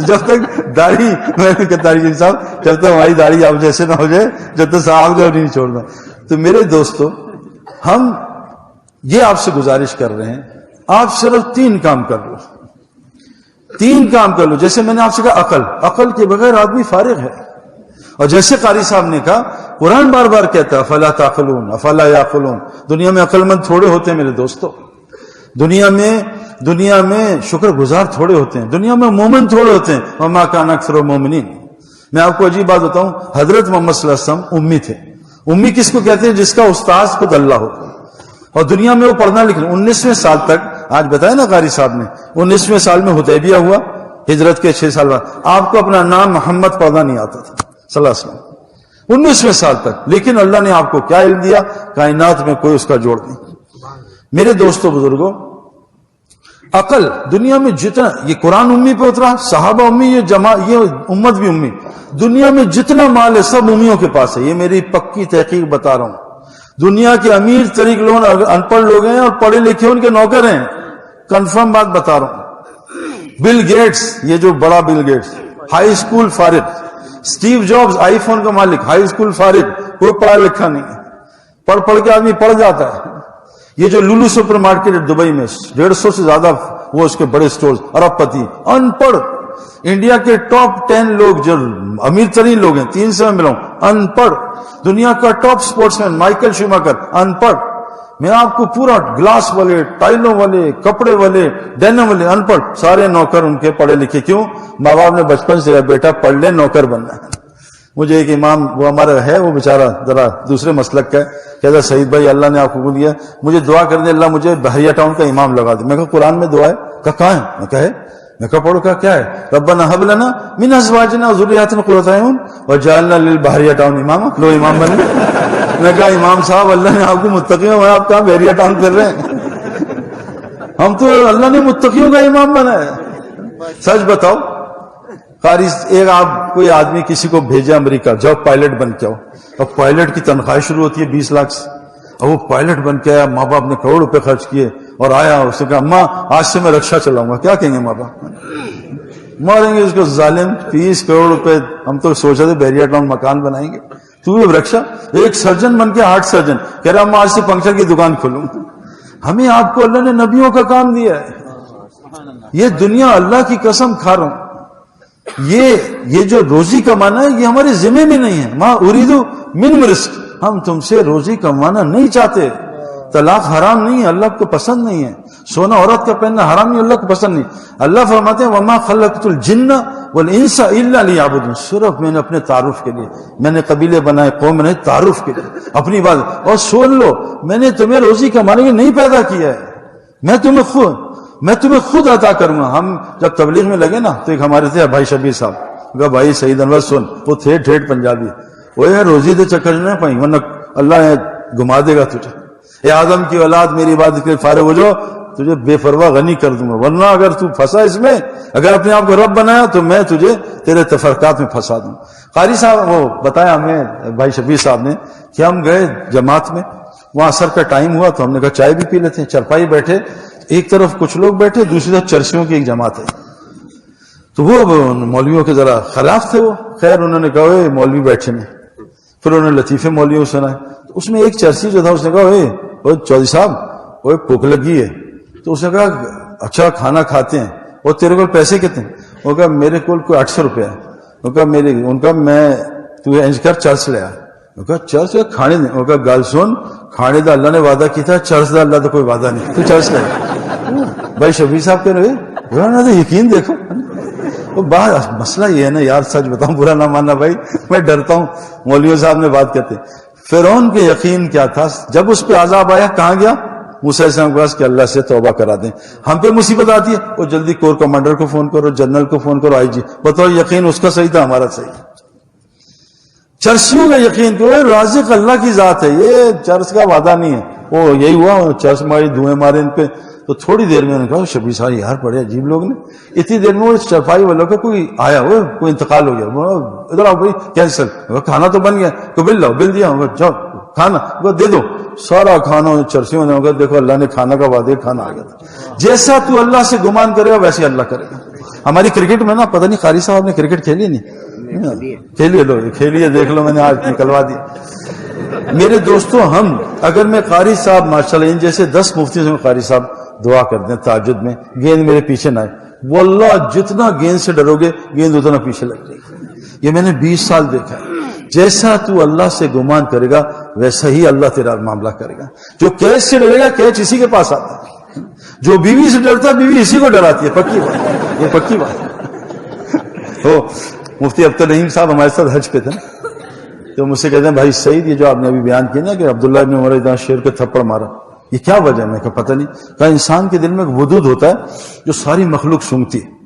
جب تک داڑھی. میں نے کہا طارق صاحب جب تک ہماری داڑھی آپ جیسے نہ ہو جائے جب تک صاحب کو نہیں چھوڑنا. تو میرے دوستو ہم یہ آپ سے گزارش کر رہے ہیں، آپ صرف 3 کام کر لو. 3 کام کر لو. جیسے میں نے آپ سے کہا عقل کے بغیر آدمی فارغ ہے. اور جیسے قاری صاحب نے کہا قرآن بار بار کہتا ہے افلا تعقلون افلا یعقلون. دنیا میں عقل مند تھوڑے ہوتے ہیں میرے دوستو. دنیا میں شکر گزار تھوڑے ہوتے ہیں. دنیا میں مومن تھوڑے ہوتے ہیں. وما کان اکثر المؤمنین. میں آپ کو عجیب بات بتاؤں، حضرت محمد صلی اللہ علیہ وسلم امی تھے. امی کس کو کہتے ہیں؟ جس کا استاد خود اللہ ہو. اور دنیا میں وہ پڑھنا لکھنا 19ویں سال تک. آج بتایا نا قاری صاحب نے 19ویں سال میں حدیبیہ ہوا، ہجرت کے 6 سال بعد. آپ کو اپنا نام محمد پڑھنا نہیں آتا تھا صلی اللہ علیہ وسلم 19ویں سال تک. لیکن اللہ نے آپ کو کیا علم دیا؟ کائنات میں کوئی اس کا جوڑ نہیں. میرے دوستو بزرگوں، عقل دنیا میں جتنا، یہ قرآن امی پہ اترا، صحابہ امی، یہ امت بھی امی. دنیا میں جتنا مال ہے سب امیوں کے پاس ہے. یہ میری پکی تحقیق بتا رہا ہوں. دنیا کے امیر ترین لوگ ان پڑھ لوگ ہیں اور پڑھے لکھے ان کے نوکر ہیں. کنفرم بات بتا رہا ہوں. بل گیٹس، یہ جو بڑا بل گیٹس، ہائی اسکول فارغ. اسٹیو جابز آئی فون کا مالک، ہائی اسکول فارغ، کوئی پڑھا لکھا نہیں ہے. پڑھ کے آدمی پڑھ جاتا ہے. یہ جو لولو سپر مارکیٹ ہے دبئی میں 150 سے زیادہ وہ اس کے بڑے سٹورز، ارب پتی ان پڑھ. انڈیا کے ٹاپ 10 لوگ جو امیر ترین لوگ ہیں 3 سے میں ملا ہوں ان پڑھ. دنیا کا ٹاپ سپورٹس مین مائیکل شوماکر ان پڑھ. میں آپ کو پورا گلاس والے، ٹائلوں والے، کپڑے والے، ڈینم والے ان پڑھ. سارے نوکر ان کے پڑھے لکھے. کیوں؟ ماں باپ نے بچپن سے بیٹا پڑھ لے نوکر بننا ہے. مجھے ایک امام وہ ہمارا ہے، وہ بیچارہ ذرا دوسرے مسلک کا ہے، کہتا سعید بھائی اللہ نے آپ کو قبول کیا، مجھے دعا کر دے اللہ مجھے بحریہ ٹاؤن کا امام لگا دے. میں کہا قرآن میں دعا ہے؟ کہاں ہے؟ میں کہا پڑھو. کیا ہے؟ ربنا هب لنا من ازواجنا وذرياتنا قرۃ اعین وجعلنا للبحریہ ٹاؤن اماما. لو امام بنے. میں کہا امام صاحب اللہ نے آپ کو متقیوں میں، آپ کہاں بحریہ ٹاؤن کر رہے ہیں؟ ہم تو اللہ نے متقیوں کا امام بنایا ہے. سچ بتاؤ قاری، ایک آپ کوئی آدمی کسی کو بھیجے امریکہ، جاؤ پائلٹ بن کے آؤ. اور پائلٹ کی تنخواہ شروع ہوتی ہے 20 لاکھ سے. اور وہ پائلٹ بن کے آیا، ماں باپ نے کروڑ روپے خرچ کیے اور آیا. اس نے کہا اماں آج سے میں رکشا چلاؤں گا. کیا کہیں گے ماں باپ؟ ماریں گے اس کو ظالم. 30 کروڑ روپے. ہم تو سوچ رہے تھے بحریہ ٹاؤن مکان بنائیں گے. تو بھی رکشا. ایک سرجن بن کے ہارٹ سرجن کہہ رہا میں آج سے پنکچر کی دکان کھولوں. ہمیں آپ کو اللہ نے نبیوں کا کام دیا ہے. یہ دنیا اللہ کی قسم کھا رہا ہوں یہ جو روزی کمانا ہے یہ ہمارے ذمہ میں نہیں ہے. ما اریدو من رزق, ہم تم سے روزی کمانا نہیں چاہتے. طلاق حرام نہیں ہے, اللہ کو پسند نہیں ہے. سونا عورت کا پہننا حرام نہیں, اللہ کو پسند نہیں. اللہ فرماتے ہیں وما خلقت الجن والانس الا لیعبدون, صرف میں نے اپنے تعارف کے لیے, میں نے قبیلے بنائے, قوم نے تعارف کے لیے اپنی بات. اور سن لو میں نے تمہیں روزی کمانے کے نہیں پیدا کیا ہے, میں تمہیں خود عطا کروں گا. ہم جب تبلیغ میں لگے نا تو ایک ہمارے تھے بھائی شبیر صاحب, کہا بھائی سعید انور سن, وہ تھے ٹھیٹ پنجابی, وہ یار روزی دے چکر نہ پائیں ورنہ اللہ گما دے گا تجھے. اے آدم کی اولاد میری عبادت کے فارغ ہو جاؤ, تجھے بے پرواہ غنی کر دوں گا, ورنہ اگر تو پھنسا اس میں, اگر اپنے آپ کو رب بنایا تو میں تجھے تیرے تفرقات میں پھنسا دوں. قاری صاحب وہ بتایا ہمیں بھائی شبیر صاحب نے کہ ہم گئے جماعت میں, وہاں عصر کا ٹائم ہوا تو ہم نے کہا چائے بھی پی لیتے ہیں. چرپائی بیٹھے, ایک طرف کچھ لوگ بیٹھے, دوسری طرف چرسیوں کی ایک جماعت ہے. تو وہ مولویوں کے ذرا خلاف تھے وہ. خیر انہوں نے کہا اے مولوی بیٹھے میں, پھر انہوں نے لطیفے مولویوں سنائے. تو اس میں ایک چرسی جو تھا اس نے کہا اے چودھری صاحب وہ بھوک لگی ہے. تو اس نے کہا اچھا کھانا کھاتے ہیں, اور تیرے کو پیسے کتنے؟ وہ کہا میرے کو کوئی 800 روپیہ ہے. وہ کہا ان کا میں تو انج کر چرس لیا. وہ کہا چرس کھانے دیں. وہ کہا گل سن, کھانے دا اللہ نے وعدہ کیا تھا, چرس دا اللہ دا کوئی وعدہ نہیں, تو چرس لے. بھائی شبیر صاحب کہہ رہے یقین دیکھو. بات مسئلہ یہ ہے نا یار, سچ بتاؤں برا نہ ماننا بھائی, میں ڈرتا ہوں مولوی صاحب نے بات کرتے. فرعون کے یقین کیا تھا, جب اس پہ عذاب آیا کہاں گیا؟ موسیٰ علیہ السلام کے پاس کہ اللہ سے توبہ کرا دیں. ہم پہ مصیبت آتی ہے وہ جلدی کور کمانڈر کو فون کرو, جنرل کو فون کرو, آئی جی. بتاؤ یقین اس کا صحیح تھا ہمارا صحیح. چرسیوں کا یقین کہ رازق اللہ کی ذات ہے, یہ چرس کا وعدہ نہیں ہے. وہ یہی ہوا, چرس ماری دھوئیں مارے ان پہ. تو تھوڑی دیر میں انہوں نے کہا شبیر صاحب یار بڑے عجیب لوگ نے. اتنی دیر میں وہ چرپائی والوں کا کوئی آیا, وہ کوئی انتقال ہو گیا, ادھر آؤ بھائی کینسل, کھانا تو بن گیا, تو بل لاؤ, بل دیا, جاؤ کھانا وہ دے دو. سارا کھانا چرسیوں نے ہوگا, دیکھو اللہ نے کھانا کا وعدے, کھانا آ گیا تھا. جیسا تو اللہ سے گمان کرے گا ویسے اللہ کرے گا. ہماری کرکٹ میں نا پتہ نہیں قاری صاحب نے کرکٹ کھیلی نہیں, کھیلیے لو, کھیلیے دیکھ لو, میں نے آج نکلوا دی. میرے دوستوں ہم اگر میں قاری صاحب ماشاءاللہ ان جیسے 10 مفتی سے قاری صاحب دعا کر دیں تہجد میں, گیند میرے پیچھے نہ آئے, واللہ جتنا گیند سے ڈرو گے گیند اتنا پیچھے لگ جائے گی. یہ میں نے 20 سال دیکھا ہے. جیسا تو اللہ سے گمان کرے گا ویسا ہی اللہ تیرا معاملہ کرے گا. جو کیچ سے ڈرے گا کیچ اسی کے پاس آتا ہے, جو بیوی سے ڈرتا ہے بیوی اسی کو ڈراتی ہے. پکی بات, یہ پکی بات. تو مفتی عبد الرحیم صاحب ہمارے ساتھ حج پہ تھے, تو مجھ سے کہتے ہیں بھائی سعید یہ جو آپ نے ابھی بیان کیا نا کہ عبداللہ ابن عمر اتنا شیر کے تھپڑ مارا, یہ کیا وجہ ہے؟ میں کہا پتہ نہیں. کہا انسان کے دل میں ایک ودود ہوتا ہے جو ساری مخلوق سونگتی ہے.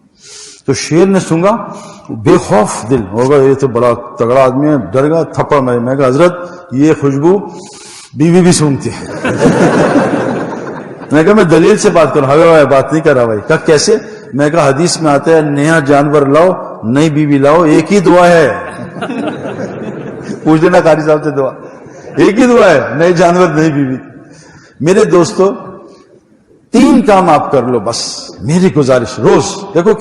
تو شیر نے سونگا, بے خوف دل ہوگا, یہ تو بڑا تگڑا آدمی ہے, ڈر گا, تھپڑ مارے. میں کہا حضرت یہ خوشبو بیوی بھی سونگتی ہے. میں کہا میں دلیل سے بات کروں, ہوا بات نہیں کر رہا بھائی. کہا کیسے؟ میں کہا حدیث میں آتا ہے نیا جانور لاؤ نئی بیوی لاؤ, ایک ہی دعا ہے. پوچھ لینا قاری صاحب سے, دعا ایک ہی دعا ہے, نئے جانور نئی بیوی. میرے دوستو 3 کام آپ کر لو بس, میری گزارش. روز دیکھو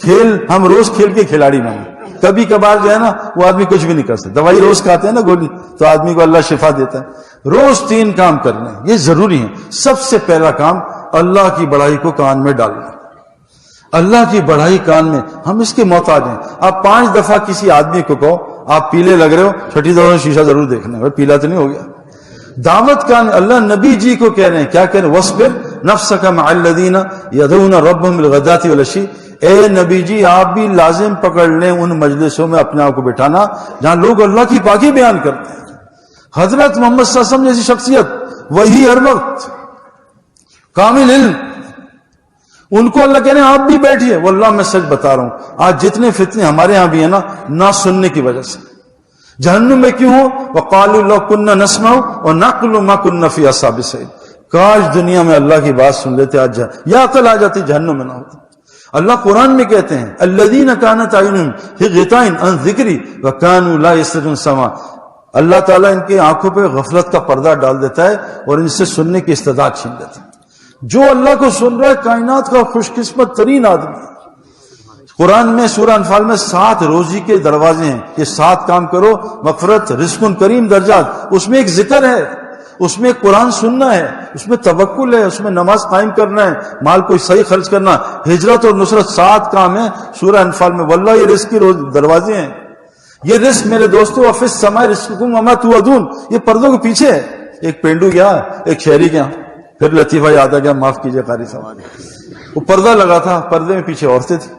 کھیل ہم روز کھیل کے کھلاڑی بنیں. کبھی کبھار جو ہے نا وہ آدمی کچھ بھی نہیں کر سکتا. دوائی روز کھاتے ہیں نا گولی, تو آدمی کو اللہ شفا دیتا ہے. روز 3 کام کرنے, یہ ضروری ہے. سب سے پہلا کام اللہ کی بڑائی کو کان میں ڈالنا. اللہ کی بڑائی کان میں, ہم اس کے محتاج ہیں. آپ 5 دفعہ کسی آدمی کو کہو آپ پیلے لگ رہے ہو, 6ٹھی دفعہ شیشہ ضرور دیکھنا ہے پیلا تو نہیں ہو گیا. دعوت کا اللہ نبی جی کو کہہ رہے ہیں, کیا کہہ رہے ہیں؟ وَاصْبِرْ نَفْسَكَ مَعَ الَّذِينَ يَدْعُونَ رَبَّهُمْ بِالْغَدَاةِ وَالْعَشِيِّ. اے نبی جی آپ بھی لازم پکڑ لیں ان مجلسوں میں اپنے آپ کو بٹھانا جہاں لوگ اللہ کی پاکی بیان کرتے ہیں. حضرت محمد صلی اللہ علیہ وسلم جیسی شخصیت, وہی ہر وقت کامل علم, ان کو اللہ کہہ رہے ہیں آپ بھی بیٹھیے. واللہ میں سچ بتا رہا ہوں, آج جتنے فتنے ہمارے ہاں بھی ہیں نہ سننے کی وجہ سے. جہنم میں کیوں ہو؟ وَقَالُوا لَوْ كُنَّا نَسْمَعُ وَنَعْقِلُ مَا كُنَّا فِي أَصْحَابِ السَّعِيرِ. کاش دنیا میں اللہ کی بات سن لیتے, آج یا عقل آ جاتی, جہنم میں نہ ہوتی. اللہ قرآن میں کہتے ہیں الَّذِينَ كَانَتْ أَعْيُنُهُمْ فِي غِطَاءٍ عَنْ ذِكْرِي وَكَانُوا لَا يَسْتَطِيعُونَ سَمْعًا. اللہ تعالیٰ ان کی آنکھوں پہ غفلت کا پردہ ڈال دیتا ہے اور ان سے سننے کی استعداد چھین لیتا ہے. جو اللہ کو سن رہا ہے کائنات کا خوش قسمت ترین آدمی, قرآن میں سورہ انفال میں 7 روزی کے دروازے ہیں، یہ 7 کام کرو، مغفرت، رزق کریم، درجات. اس میں ایک ذکر ہے، اس میں قرآن سننا ہے، اس میں توکل ہے، اس میں نماز قائم کرنا ہے، مال کو صحیح خرچ کرنا، ہجرت اور نصرت، 7 کام ہیں سورہ انفال میں. واللہ یہ رزق کے دروازے ہیں. یہ رزق میرے دوستو، وفی السماء رزقکم وما توعدون، یہ پردوں کے پیچھے ہے. ایک پینڈو گیا ایک شہری گیا، پھر لطیفہ یاد آ گیا، معاف کیجئے قاری صاحب، وہ پردہ لگا تھا، پردے میں پیچھے عورتیں تھیں.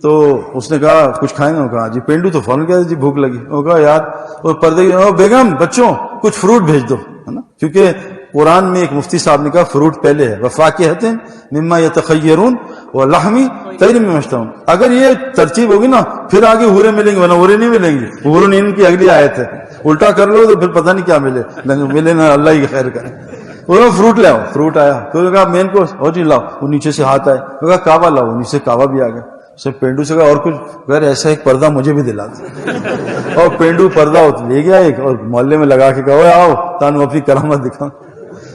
تو اس نے کہا کچھ کھائیں گے؟ کہا جی. پینڈو تو فوراً کہا جی بھوک لگی. وہ کہا یار وہ پردے بیگم بچوں کچھ فروٹ بھیج دو، ہے نا، کیونکہ قرآن میں ایک مفتی صاحب نے کہا فروٹ پہلے ہے، وفاکہۃ مما یتخیرون ولحم طیر مما یشتہون. اگر یہ ترتیب ہوگی نا پھر آگے حورے ملیں گے، ورنہ حورے نہیں ملیں گی. حورن ان کی اگلی آیت ہے، الٹا کر لو تو پھر پتہ نہیں کیا ملے نا، اللہ ہی خیر کرے. وہ فروٹ لے آؤ، فروٹ آیا. پھر کہا مین کو اور جی لاؤ، وہ نیچے سے ہاتھ آئے. وہ کہا کعبہ لاؤ، وہ نیچے کعبہ بھی آ گیا. سے پینڈو سے کہا اور کچھ؟ اگر ایسا ایک پردہ مجھے بھی دلا دو. اور پینڈو پردہ لے گیا ایک، اور محلے میں لگا کے کہا آؤ تانو اپنی کرامت دکھاؤ.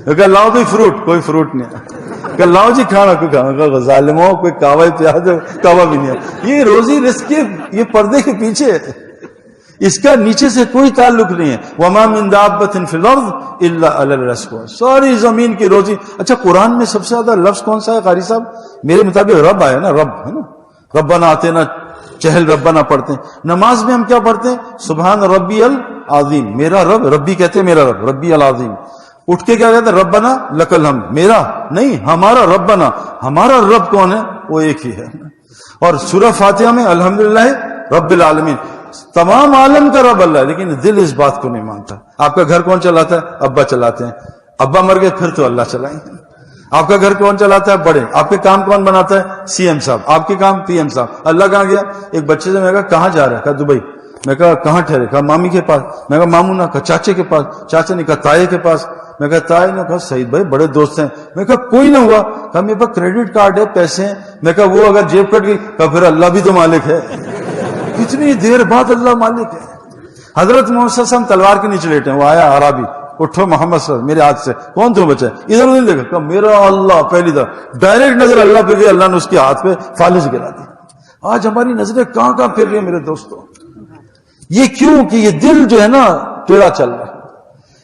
کہ لاؤ کوئی فروٹ، کوئی فروٹ نہیں ہے. کہ لاؤ جی کھانا، کوئی کھانا. ظالموں کوئی کعبہ پیاز کعبہ بھی نہیں ہے. یہ روزی رزق کے یہ پردے کے پیچھے ہے، اس کا نیچے سے کوئی تعلق نہیں ہے. وما من دابۃ فی الارض الا علی الرزق، ساری زمین کی روزی. اچھا قرآن میں سب سے زیادہ لفظ کون سا ہے قاری صاحب؟ میرے مطابق رب آیا نا، رب ہے نا. ربنا آتینا چہل ربنا پڑھتے ہیں. نماز میں ہم کیا پڑھتے ہیں؟ سبحان ربی العظیم، میرا رب، ربی کہتے ہیں میرا رب، ربی العظیم. اٹھ کے کیا کہتے ہیں؟ ربنا لک الحمد، میرا نہیں ہمارا ربنا. ہمارا رب کون ہے؟ وہ ایک ہی ہے. اور سورہ فاتحہ میں الحمدللہ رب العالمین، تمام عالم کا رب اللہ ہے، لیکن دل اس بات کو نہیں مانتا. آپ کا گھر کون چلاتا ہے؟ ابا چلاتے ہیں. ابا مر گئے پھر تو اللہ چلائیں گے. آپ کا گھر کون چلاتا ہے؟ بڑے. آپ کے کام کون بناتا ہے؟ سی ایم صاحب. آپ کے کام پی ایم صاحب. اللہ کہاں گیا؟ ایک بچے سے میں کہا کہاں جا رہا ہے؟ کہا دبئی. میں کہا کہاں ٹھہرے؟ کہا مامی کے پاس. میں کہا مامو نہ، کہا چاچے کے پاس. چاچا نے کہا تائے کے پاس. میں کہا تائے نے کہا سعید بھائی بڑے دوست ہیں. میں کہا کوئی نہ ہوا. کہا میرے پاس کریڈٹ کارڈ ہے، پیسے ہیں. میں کہا وہ اگر جیب کٹ گئی، کہا پھر اللہ بھی تو مالک ہے. کتنی دیر بعد اللہ مالک ہے. حضرت محمد صلی اللہ علیہ وسلم تلوار کے نیچے لیٹے ہیں، وہ آیا عربی، اٹھو محمد صلی اللہ علیہ وسلم میرے ہاتھ سے. کون تم بچہ؟ ادھر نہیں دیکھا. کہا میرا اللہ. پہلی دفعہ ڈائریکٹ نظر اللہ پہ گئی، اللہ نے اس کے ہاتھ پہ فالج گرا دی. آج ہماری نظریں کہاں کہاں پھر رہی ہیں میرے دوستوں. یہ کیوں کہ یہ دل جو ہے نا ٹیڑھا چل رہا ہے.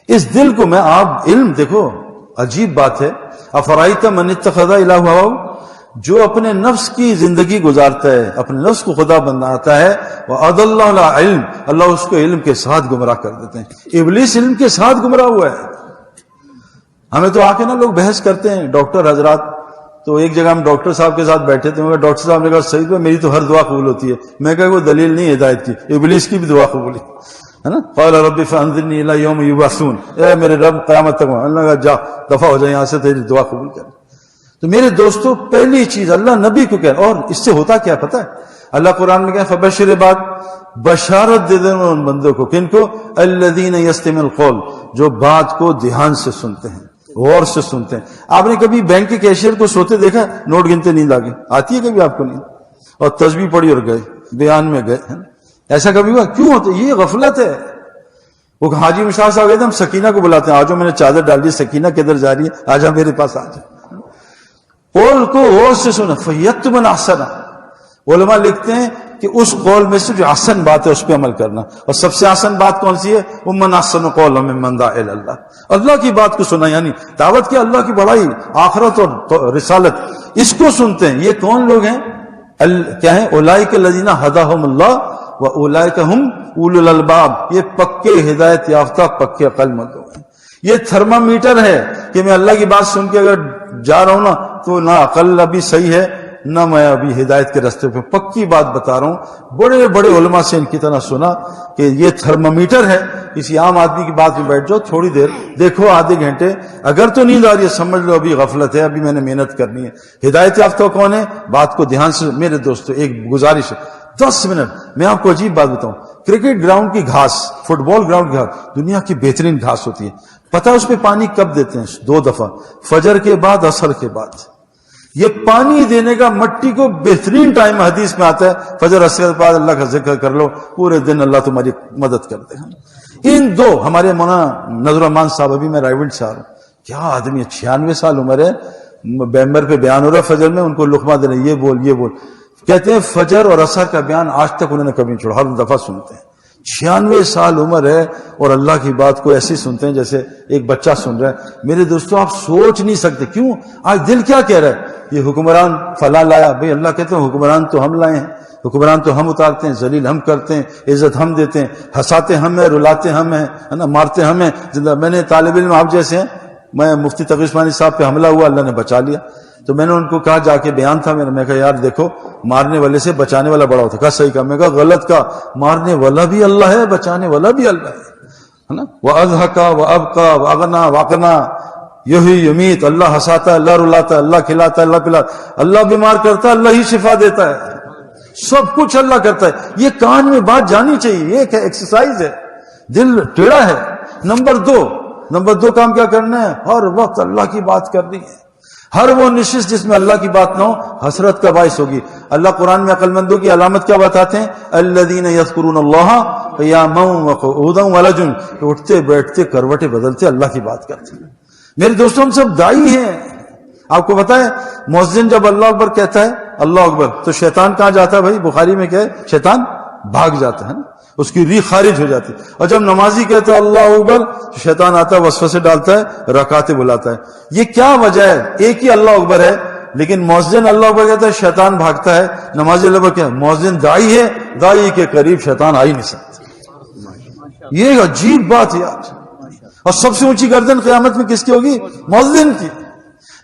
اس دل کو میں آپ علم دیکھو، عجیب بات ہے. افرائیت من اتخذ الہ ہواہ، جو اپنے نفس کی زندگی گزارتا ہے، اپنے نفس کو خدا بناتا ہے، وَأَضَلَّهُ عَلَىٰ عِلْمٍ، اللہ اس کو علم کے ساتھ گمراہ کر دیتے ہیں. ابلیس علم کے ساتھ گمراہ ہوا ہے. ہمیں تو آ کے نا لوگ بحث کرتے ہیں ڈاکٹر حضرات. تو ایک جگہ ہم ڈاکٹر صاحب کے ساتھ بیٹھے تھے. ڈاکٹر صاحب نے کہا سعید بھائی میری تو ہر دعا قبول ہوتی ہے. میں کہا وہ دلیل نہیں ہدایت کی، ابلیس کی بھی دعا قبول ہے نا. قال رب فانظرنی الی یوم یبعثون، اے میرے رب قیامت تک. اللہ کہا جا دفع ہو جائے یہاں سے، تیری دعا قبول کر. تو میرے دوستو پہلی چیز اللہ نبی کو کہہ، اور اس سے ہوتا کیا پتہ ہے؟ اللہ قرآن میں کہا فبشر عباد، بشارت دے دیں ان بندوں کو. کن کو؟ الذین یستمعون القول، جو بات کو دھیان سے سنتے ہیں، غور سے سنتے ہیں. آپ نے کبھی بینک کے کیشیئر کو سوتے دیکھا؟ نوٹ گنتے نیند آگے آتی ہے کبھی آپ کو؟ نہیں. اور تسبیح پڑھی اور گئے بیان میں گئے. ایسا کبھی ہوا؟ کیوں ہوتا؟ یہ غفلت ہے. وہ حاجی مشاہ صاحب گئے تھے، ہم سکینہ کو بلاتے ہیں، آجو میں نے چادر ڈال دی، سکینہ کدھر جا رہی ہے؟ آجا میرے پاس آجا. قول کو غور سے سنا. فَيَتْبَنْ أَحْسَنَ، علماء لکھتے ہیں کہ اس قول میں سے جو احسن بات ہے اس پہ عمل کرنا. اور سب سے احسن بات کون سی ہے؟ وَمَنْ أَحْسَنُ قَوْلًا مِمَّنْ دَعَا إِلَى اللَّهِ، اللہ کی بات کو سنا، یعنی دعوت کی، اللہ کی بڑائی، آخرت اور رسالت، اس کو سنتے ہیں. یہ کون لوگ ہیں؟ کیا ہیں؟ اولئک الذین ھداھم اللہ واولئک ھم اولو الالباب، یہ پکے ہدایت یافتہ پکے عقل مند لوگ ہیں. یہ تھرمامیٹر ہے کہ میں اللہ کی بات سن کے اگر جا رہا ہوں نا تو نہ عقل ابھی صحیح ہے نہ میں ابھی ہدایت کے راستے پہ. پکی بات بتا رہا ہوں. بڑے بڑے علماء سے ان کی طرح سنا کہ یہ تھرمامیٹر ہے. کسی عام آدمی کی بات میں بیٹھ جاؤ، تھوڑی دیر دیکھو، آدھے گھنٹے، اگر تو نیند آ رہی ہے سمجھ لو ابھی غفلت ہے، ابھی میں نے محنت کرنی ہے. ہدایت یافتہ کون ہے؟ بات کو دھیان سے. میرے دوستو ایک گزارش ہے، 10 منٹ میں آپ کو عجیب بات بتاؤں. کرکٹ گراؤنڈ کی گھاس، فٹ بال گراؤنڈ کی گھاس دنیا کی بہترین گھاس ہوتی ہے. پتہ اس پہ پانی کب دیتے ہیں؟ 2 دفعہ، فجر کے بعد، عصر کے بعد. یہ پانی دینے کا مٹی کو بہترین ٹائم حدیث میں آتا ہے فجر عصر کے بعد. اللہ کا ذکر کر لو، پورے دن اللہ تمہاری مدد کرتے ہیں. ان 2 ہمارے مولانا نذر الرحمان صاحب، ابھی میں رائیونڈ سے آ رہا ہوں، کیا آدمی ہے، 96 سال عمر ہے، ممبر پہ بیان ہو رہا ہے فجر میں، ان کو لقمہ دینا، یہ بول یہ بول. کہتے ہیں فجر اور عصر کا بیان آج تک انہوں نے کبھی نہیں چھوڑا، ہر دفعہ سنتے ہیں. 96 سال عمر ہے اور اللہ کی بات کو ایسی سنتے ہیں جیسے ایک بچہ سن رہا ہے. میرے دوستو آپ سوچ نہیں سکتے. کیوں؟ آج دل کیا کہہ رہا ہے؟ یہ حکمران فلاں لایا. بھئی اللہ کہتے ہیں حکمران تو ہم لائے ہیں، حکمران تو ہم اتارتے ہیں، ذلیل ہم کرتے ہیں، عزت ہم دیتے ہیں، ہنساتے ہم ہیں، رلاتے ہم ہیں، ہے نا، مارتے ہم ہیں. میں نے طالب علم آپ جیسے ہیں، میں مفتی تقی عثمانی صاحب پہ حملہ ہوا، اللہ نے بچا لیا. تو میں نے ان کو کہا، جا کے بیان تھا میرا، میں کہا یار دیکھو مارنے والے سے بچانے والا بڑا ہوتا. کہا صحیح کہا. میں کہا غلط کہا، مارنے والا بھی اللہ ہے، بچانے والا بھی اللہ ہے نا. وَأَضْحَكَ وَأَبْقَى وَأَغْنَى وَأَقْنَى یحیی یمیت. اللہ ہنساتا ہے، اللہ رلاتا ہے، اللہ کھلاتا ہے، اللہ پلاتا ہے، اللہ بیمار کرتا ہے، اللہ ہی شفا دیتا ہے. سب کچھ اللہ کرتا ہے. یہ کان میں بات جانی چاہیے، یہ ایک ایکسرسائز ہے. دل ٹیڑھا ہے. نمبر دو کام کیا کرنا ہے؟ ہر وقت اللہ کی بات کرنی ہے. ہر وہ نشست جس میں اللہ کی بات نہ ہو حسرت کا باعث ہوگی. اللہ قرآن میں عقل مندوں کی علامت کیا بتاتے ہیں؟ الذین یذکرون اللہ قیاما وقعودا وعلی جنوبہم. اٹھتے بیٹھتے کروٹیں بدلتے اللہ کی بات کرتے ہیں. میرے دوستوں ہم سب دائی ہیں. آپ کو پتا ہے مؤذن جب اللہ اکبر کہتا ہے، اللہ اکبر، تو شیطان کہاں جاتا ہے؟ بھائی بخاری میں کیا ہے؟ شیطان بھاگ جاتا ہے نا، اس کی ریح خارج ہو جاتی. اور جب نمازی کہتا ہے اللہ اکبر تو شیطان آتا ہے، وسوسے ڈالتا ہے، رکعتیں بلاتا ہے. یہ کیا وجہ ہے؟ ایک ہی اللہ اکبر ہے، لیکن مؤذن اللہ اکبر کہتا ہے شیطان بھاگتا ہے. نمازی اللہ اکبر کیا ہے؟ مؤذن دائی ہے، دائی کے قریب شیطان آ ہی نہیں سکتا. یہ عجیب بات ہے یار. اور سب سے اونچی گردن قیامت میں کس کی ہوگی؟ مؤذن کی.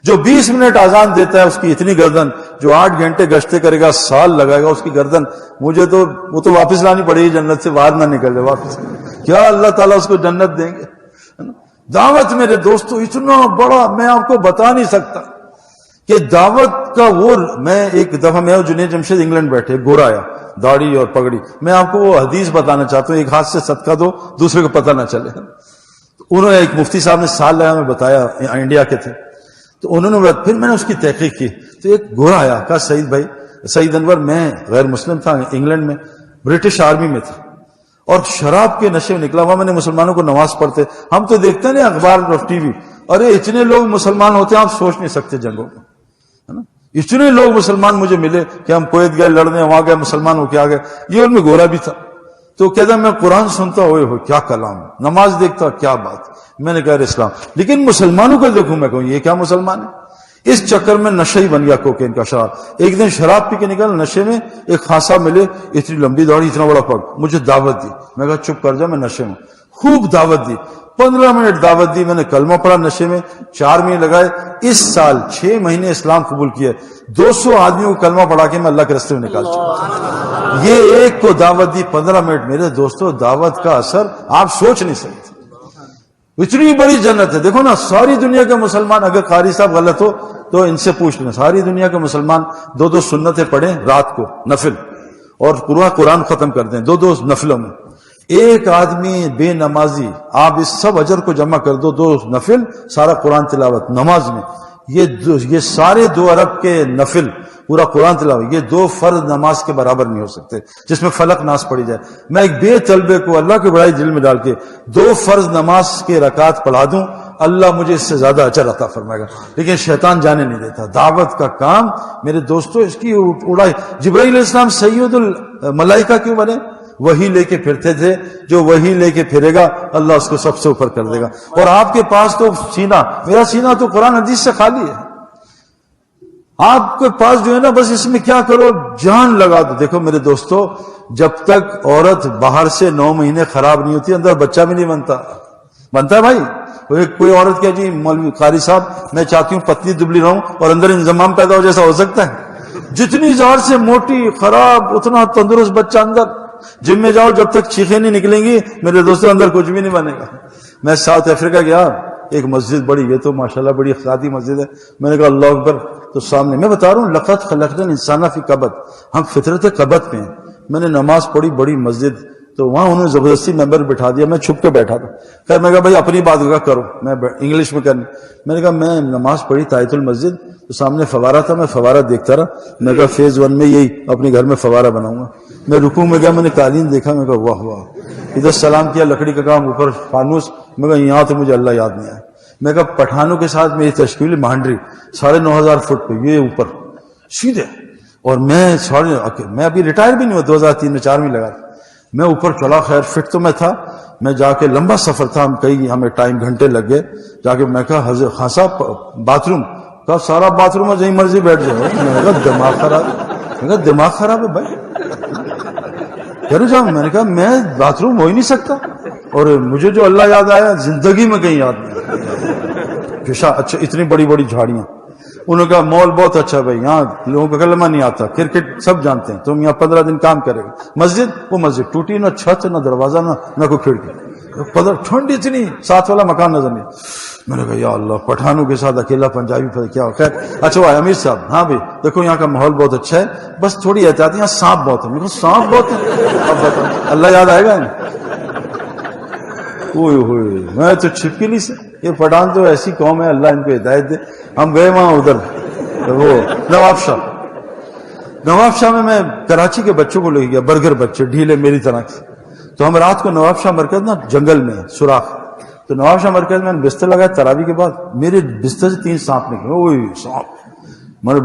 جو 20 منٹ اذان دیتا ہے اس کی اتنی گردن، جو 8 گھنٹے گشتے کرے گا، سال لگائے گا، اس کی گردن مجھے تو وہ تو واپس لانی پڑے گی، جنت سے باہر نہ نکلے واپس. کیا اللہ تعالیٰ اس کو جنت دیں گے؟ دعوت میرے دوستو اتنا بڑا میں آپ کو بتا نہیں سکتا کہ دعوت کا وہ. میں ایک دفعہ میں جنید جمشید انگلینڈ بیٹھے، گورا آیا، داڑھی اور پگڑی. میں آپ کو وہ حدیث بتانا چاہتا ہوں، ایک ہاتھ سے صدقہ دو دوسرے کو پتہ نہ چلے. انہوں نے ایک مفتی صاحب نے سال لگا، میں بتایا انڈیا کے تھے، تو انہوں نے پھر میں نے اس کی تحقیق کی. تو ایک گورا آیا، کہا سعید بھائی، سعید انور، میں غیر مسلم تھا، انگلینڈ میں برٹش آرمی میں تھا، اور شراب کے نشے میں نکلا ہوا. میں نے مسلمانوں کو نماز پڑھتے، ہم تو دیکھتے ہیں نا اخبار اور ٹی وی، ارے اتنے لوگ مسلمان ہوتے ہیں آپ سوچ نہیں سکتے جنگوں میں، ہے نا. اتنے لوگ مسلمان مجھے ملے کہ ہم کویت گئے لڑنے، وہاں گئے مسلمان ہو کے آ گئے. یہ ان میں گورا بھی تھا. تو کہتا میں قرآن سنتا، ہوئے ہو کیا کلام، نماز دیکھتا، کیا بات. میں نے کہا اسلام، لیکن مسلمانوں کو دیکھوں، میں کہوں یہ کیا مسلمان ہے. اس چکر میں نشہ ہی بن گیا کوکین کا، شراب. ایک دن شراب پی کے نکل، نشے میں ایک خاصا ملے، اتنی لمبی داڑھی، اتنا بڑا پگ، مجھے دعوت دی. میں کہا چپ کر جا، میں نشے میں. خوب دعوت دی، 15 منٹ دعوت دی. میں نے کلمہ پڑھا نشے میں، 4 مہینے لگائے. اس سال 6 مہینے اسلام قبول کیا. 200 آدمیوں کو کلمہ پڑھا کے میں اللہ کے راستے میں نکال چکا. یہ ایک کو دعوت دی 15 منٹ. میرے دوستو دعوت کا اثر آپ سوچ نہیں سکتے. اتنی بڑی جنت ہے. دیکھو نا، ساری دنیا کے مسلمان، اگر قاری صاحب غلط ہو تو ان سے پوچھ لینا، ساری دنیا کے مسلمان 2 سنتیں پڑھیں رات کو نفل، اور پورا قرآن ختم کر دیں 2 نفلوں میں. ایک آدمی بے نمازی، آپ اس سب اجر کو جمع کر دو، 2 نفل، سارا قرآن تلاوت نماز میں. یہ سارے 2 ارب کے نفل، پورا قرآن تلاوت، یہ 2 فرض نماز کے برابر نہیں ہو سکتے جس میں فلق ناس پڑھی جائے. میں ایک بے طلبے کو اللہ کی بڑائی دل میں ڈال کے 2 فرض نماز کے رکعت پڑھا دوں، اللہ مجھے اس سے زیادہ اجر عطا فرمائے گا. لیکن شیطان جانے نہیں دیتا. دعوت کا کام میرے دوستو، اس کی اڑائی. جبرائیل علیہ السلام سید الملائکہ کیوں بنے؟ وہی لے کے پھرتے تھے. جو وہی لے کے پھرے گا اللہ اس کو سب سے اوپر کر دے گا. اور آپ کے پاس تو سینہ، میرا سینہ تو قرآن حدیث سے خالی ہے. آپ کے پاس جو ہے نا، بس اس میں کیا کرو، جان لگا دو. دیکھو میرے دوستو، جب تک عورت باہر سے 9 مہینے خراب نہیں ہوتی، اندر بچہ بھی نہیں بنتا ہے بھائی. کوئی عورت کیا جی مولوی قاری صاحب میں چاہتی ہوں پتلی دبلی رہوں اور اندر انضمام پیدا ہو، جیسا ہو سکتا ہے؟ جتنی زہر سے موٹی خراب اتنا تندرست بچہ اندر. جم میں جاؤ، جب تک چیخیں نہیں نکلیں گی میرے دوستوں اندر کچھ بھی نہیں بنے گا. میں ساؤتھ افریقہ گیا، ایک مسجد بڑی، یہ تو ماشاءاللہ بڑی خادی مسجد ہے. میں نے کہا اللہ اکبر، تو سامنے میں بتا رہا ہوں لقد خلقنا الانسان فی کبد، ہم فطرت کبد پہ ہیں. میں نے نماز پڑھی، بڑی مسجد، تو وہاں انہوں نے زبردستی ممبر بٹھا دیا. میں چھپ کے بیٹھا تھا. خیر میں کہا بھائی اپنی بات کا کرو، میں انگلش میں کرنے. میں نے کہا میں نماز پڑھی تحیۃ المسجد، تو سامنے فوارہ تھا، میں فوارہ دیکھتا رہا. میں کہا فیز 1 میں یہی اپنے گھر میں فوارہ بناؤں گا. میں رکوع میں گیا، میں نے قالین دیکھا، میں کہا واہ واہ. ادھر سلام کیا، لکڑی کا کام، اوپر فانوس. میں کہا یہاں تو مجھے اللہ یاد نہیں آیا. میں کہا پٹھانوں کے ساتھ میری تشکیل مہانڈری 9,500 فٹ پہ، یہ اوپر سیدھے. اور میں ابھی ریٹائر بھی نہیں ہوا، 2003 میں 4 لگا، میں اوپر چلا، خیر فٹ تو میں تھا، میں جا کے لمبا سفر تھا، ہمیں ٹائم گھنٹے لگ گئے، جا کے میں کہا حضرت خان صاحب باتھ روم، کہا سارا باتھ روم ہے جہیں مرضی بیٹھ جائے. میں نے کہا دماغ خراب ہے، میں کہا دماغ خراب ہے بھائی، میں نے کہا میں باتھ روم ہو ہی نہیں سکتا، اور مجھے جو اللہ یاد آیا زندگی میں کہیں یاد نہیں. اچھا اتنی بڑی بڑی جھاڑیاں، انہوں نے کہا مال بہت اچھا بھائی، یہاں لوگوں کا کلمہ نہیں آتا، کرکٹ سب جانتے ہیں، تم یہاں 15 دن کام کرے گا. مسجد، وہ مسجد ٹوٹی، نہ چھت نہ دروازہ نہ کوئی کھڑکی، ٹھنڈ اتنی، ساتھ والا مکان نظر نہیں. میں نے کہا یا اللہ، پٹھانوں کے ساتھ اکیلا پنجابی پر کیا ہو. خیر اچھا بھائی امیر صاحب، ہاں بھائی دیکھو یہاں کا ماحول بہت اچھا ہے، بس تھوڑی احتیاط، یہاں سانپ بہت ہے. میں کہا سانپ بہت ہے، اب بتاؤ اللہ یاد آئے گا. میں تو چھپکی نہیں سے، یہ پٹھان تو ایسی قوم ہے، اللہ ان کو ہدایت دے. ہم گئے وہاں ادھر وہ نواب شاہ میں کراچی کے بچوں کو لے گیا، برگر بچے ڈھیلے میری طرح کے. تو ہم رات کو نواب شاہ مرکز نا جنگل میں سوراخ، تو نواب شاہ مرکز میں بستر لگایا، تراویح کے بعد میرے بستر سے 3 سانپ نکلے. سانپ،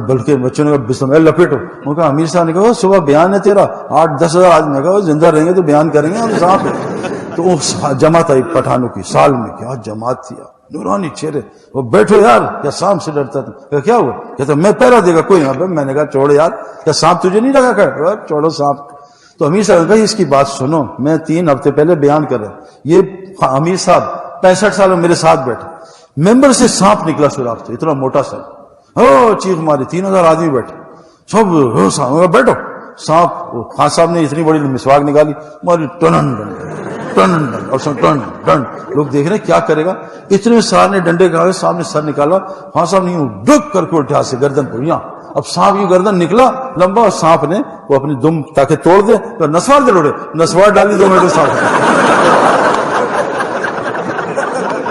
بلکہ بچوں نے کہا بستر میں لپیٹو. میں کہا امیر صاحب نے کہا صبح بیان ہے تیرا 8-10 ہزار آدمی. میں کہا زندہ رہیں گے تو بیان کریں گے ہم صاحب. تو وہ جماعت آئی پٹھانوں کی، سال میں کیا جماعت تھی، نورانی چہرے. وہ بیٹھو یار، کیا سانپ سے ڈرتا تھا؟ کیا ہوا؟ کہتا میں پہرا دے گا کوئی نہ. میں نے کہا چھوڑ یار، کیا سانپ تجھے نہیں لگا کر؟ چھوڑو سانپ. تو امیر صاحب نے کہا اس کی بات سنو، میں 3 ہفتے پہلے بیان کر رہا ہوں، یہ امیر صاحب 65 سال میں میرے ساتھ بیٹھے، ممبر سے سانپ نکلا سوراخ سے، اتنا موٹا سا، چیخ ماری، 3000 آدمی بیٹھے سب بیٹھو. سانپ، خان صاحب نے اتنی بڑی مسواک نکالی، ماری ٹن اور ٹن. لوگ دیکھ رہے کیا کرے گا. اتنے سار نے ڈنڈے کھائے، صاحب نے سر نکالا، خان صاحب نے ڈک کر کے اٹھا سے گردن پر یہاں. اب سانپ کی گردن نکلا لمبا، اور سانپ نے وہ اپنی دم تاکہ توڑ دے تو نسوار دے اڑے، نسوار ڈالی 2 منٹ سانپ.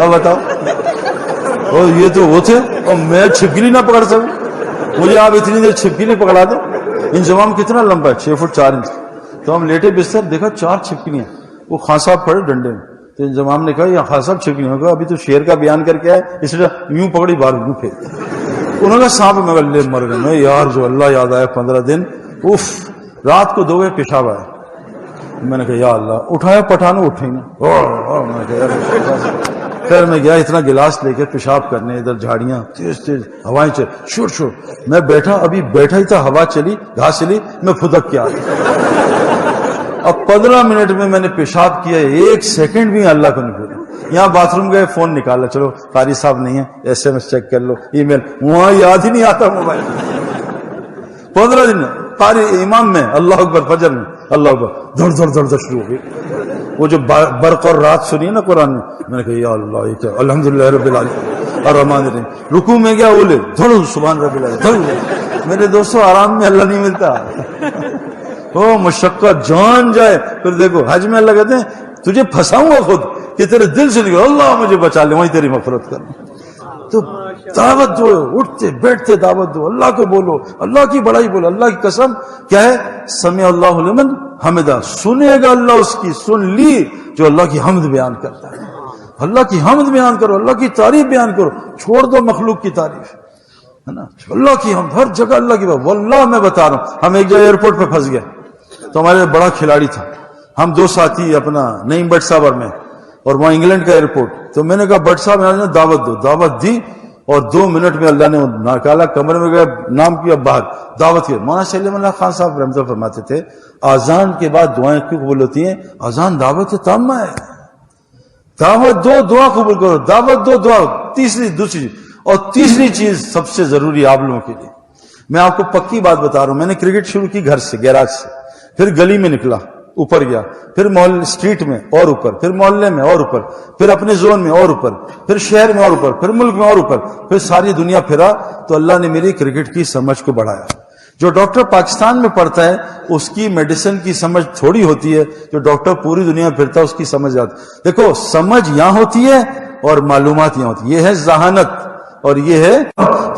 اب بتاؤ، اور یہ تو وہ تھے، اور میں چھپکلی نہ پکڑ سکوں. مجھے آپ اتنی دیر چھپکلی پکڑا دیں. انضمام کتنا لمبا ہے؟ 6 فٹ 4 انچ. تو ہم لیٹے بستر، دیکھا 4 چھپکلیاں. وہ خان صاحب پڑے ڈنڈے میں. تو انضمام نے کہا یہ خان صاحب چھپکلیاں. کہا ابھی تو شیر کا بیان کر کے آئے، اس لیے یوں پکڑی بار یوں پھیر. انہوں نے کہا سانپ، میں لے مر گئے. میں یار جو اللہ یاد آیا 15 دن. رات کو 2 بجے پیشاب آیا. میں نے کہا یا اللہ، اٹھایا پٹھانوں اٹھیں گے. پھر میں گیا اتنا گلاس لے کے پیشاب کرنے، ادھر جھاڑیاں تیز ہوائیں چل شور شور. میں بیٹھا، ابھی بیٹھا ہی تھا، ہوا چلی، گھاس چلی، میں پھدک کے آ گیا. اب 15 منٹ میں نے پیشاب کیا، 1 سیکنڈ بھی اللہ کو نہیں بولا. یہاں باتھ روم گئے، فون نکالا، چلو قاری صاحب نہیں ہے، SMS چیک کر لو، ای میل، وہاں یاد ہی نہیں آتا موبائل. 15 دن قاری امام میں اللہ اکبر، فجر میں اللہ اکبر، دھڑ شروع ہو گئی. وہ جو برق اور رات سنی ہے نا قرآن میں نے کہا یا اللہ، یہ کیا، الحمدللہ رب العالمین الرحمن الرحیم. رکوع میں گیا، اولے دھڑ سبحان رب العالمین. میرے دوستو آرام میں اللہ نہیں ملتا. مشقت جان جائے. پھر دیکھو حج میں اللہ کہتے ہیں تجھے پھنساؤں گا خود کہ تیرے دل سے نکلے اللہ مجھے بچا لے، وہیں تیری مغفرت کرنا. تو دعوت دو، اٹھتے بیٹھتے دعوت دو، اللہ کو بولو، اللہ کی بڑائی بولو. اللہ کی قسم کیا ہے، سمع اللہ لمن حمدہ، سنے گا اللہ اس کی، سن لی جو اللہ کی حمد بیان کرتا ہے. اللہ کی حمد بیان کرو، اللہ کی تعریف بیان کرو، چھوڑ دو مخلوق کی تعریف، ہے نا. اللہ کی حمد، ہر جگہ اللہ کی بات. واللہ میں بتا رہا ہوں، ہم ایک جگہ ایئرپورٹ پہ پھنس گئے، تو ہمارے بڑا کھلاڑی تھا، ہم 2 ساتھی اپنا نعیم بٹ صاحب اور میں، اور وہاں انگلینڈ کا ایئرپورٹ. تو میں نے کہا بٹ صاحب یہاں دعوت دو، دعوت دی، اور 2 منٹ میں اللہ نے نکالا، کمرے میں گئے، نام کیا، باہر دعوت کی. مولانا سلیم اللہ خان صاحب رحمۃ اللہ فرماتے تھے آزان کے بعد دعائیں کیوں قبول ہوتی ہیں؟ آزان دعوت تامہ ہے. دعوت دو، دعا قبول کرو، دعوت دو، دعا. تیسری چیز سب سے ضروری آپ لوگوں کے لیے، میں آپ کو پکی بات بتا رہا ہوں. میں نے کرکٹ شروع کی گھر سے، گیراج سے، پھر گلی میں نکلا، اوپر گیا، پھر محلے اسٹریٹ میں اور اوپر، پھر محلے میں اور اوپر، پھر اپنے زون میں اور اوپر، پھر شہر میں اور اوپر، پھر ملک میں اور اوپر، پھر ساری دنیا پھرا. تو اللہ نے میری کرکٹ کی سمجھ کو بڑھایا. جو ڈاکٹر پاکستان میں پڑھتا ہے اس کی میڈیسن کی سمجھ تھوڑی ہوتی ہے، جو ڈاکٹر پوری دنیا میں پھرتا ہے اس کی سمجھ آتی. دیکھو سمجھ یہاں ہوتی ہے اور معلومات یہاں ہوتی ہے. یہ ہے ذہانت. اور یہ ہے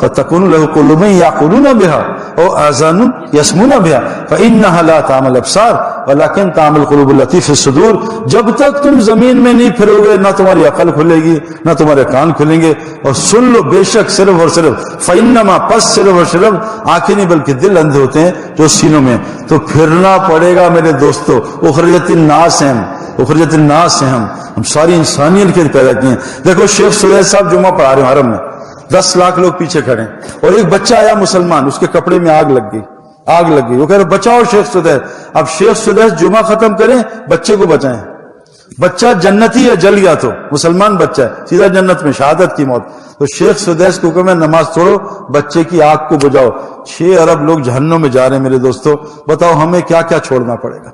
فَتَكُونُ لَهُ قُلُوبٌ يَعْقِلُونَ بِهَا أَوْ آذَانٌ يَسْمَعُونَ بِهَا فَإِنَّهَا لَا تَعْمَى الْأَبْصَارُ وَلَكِنْ تَعْمَى الْقُلُوبُ الَّتِي فِي الصُّدُورِ. جب تک تم زمین میں نہیں پھرو گے نہ تمہاری عقل کھلے گی نہ تمہارے کان کھلیں گے. اور سن لو بے شک صرف اور صرف فَإِنَّمَا پس صرف اور صرف آنکھیں نہیں بلکہ دل اندھے ہوتے ہیں جو سینوں میں. تو پھرنا پڑے گا میرے دوستو. اخرجت الناس ہیں اخرجت الناس ہیں ہم ساری انسانیت کے پیدا کیے ہیں. دیکھو شیخ سلیح صاحب جمعہ پڑھا رہے ہیں حرم میں, 10 لاکھ لوگ پیچھے کھڑے ہیں, اور ایک بچہ آیا مسلمان, اس کے کپڑے میں آگ لگ گئی. وہ کہہ رہے بچاؤ شیخ سلیح. اب شیخ سلیح جمعہ ختم کریں, بچے کو بچائیں. بچہ جنتی ہے, جل گیا تو مسلمان بچہ ہے, سیدھا جنت میں شہادت کی موت. تو شیخ سدیس کو کہ میں نماز چھوڑو, بچے کی آگ کو بجاؤ. 6 ارب لوگ جہنم میں جا رہے ہیں میرے دوستو. بتاؤ ہمیں کیا کیا چھوڑنا پڑے گا.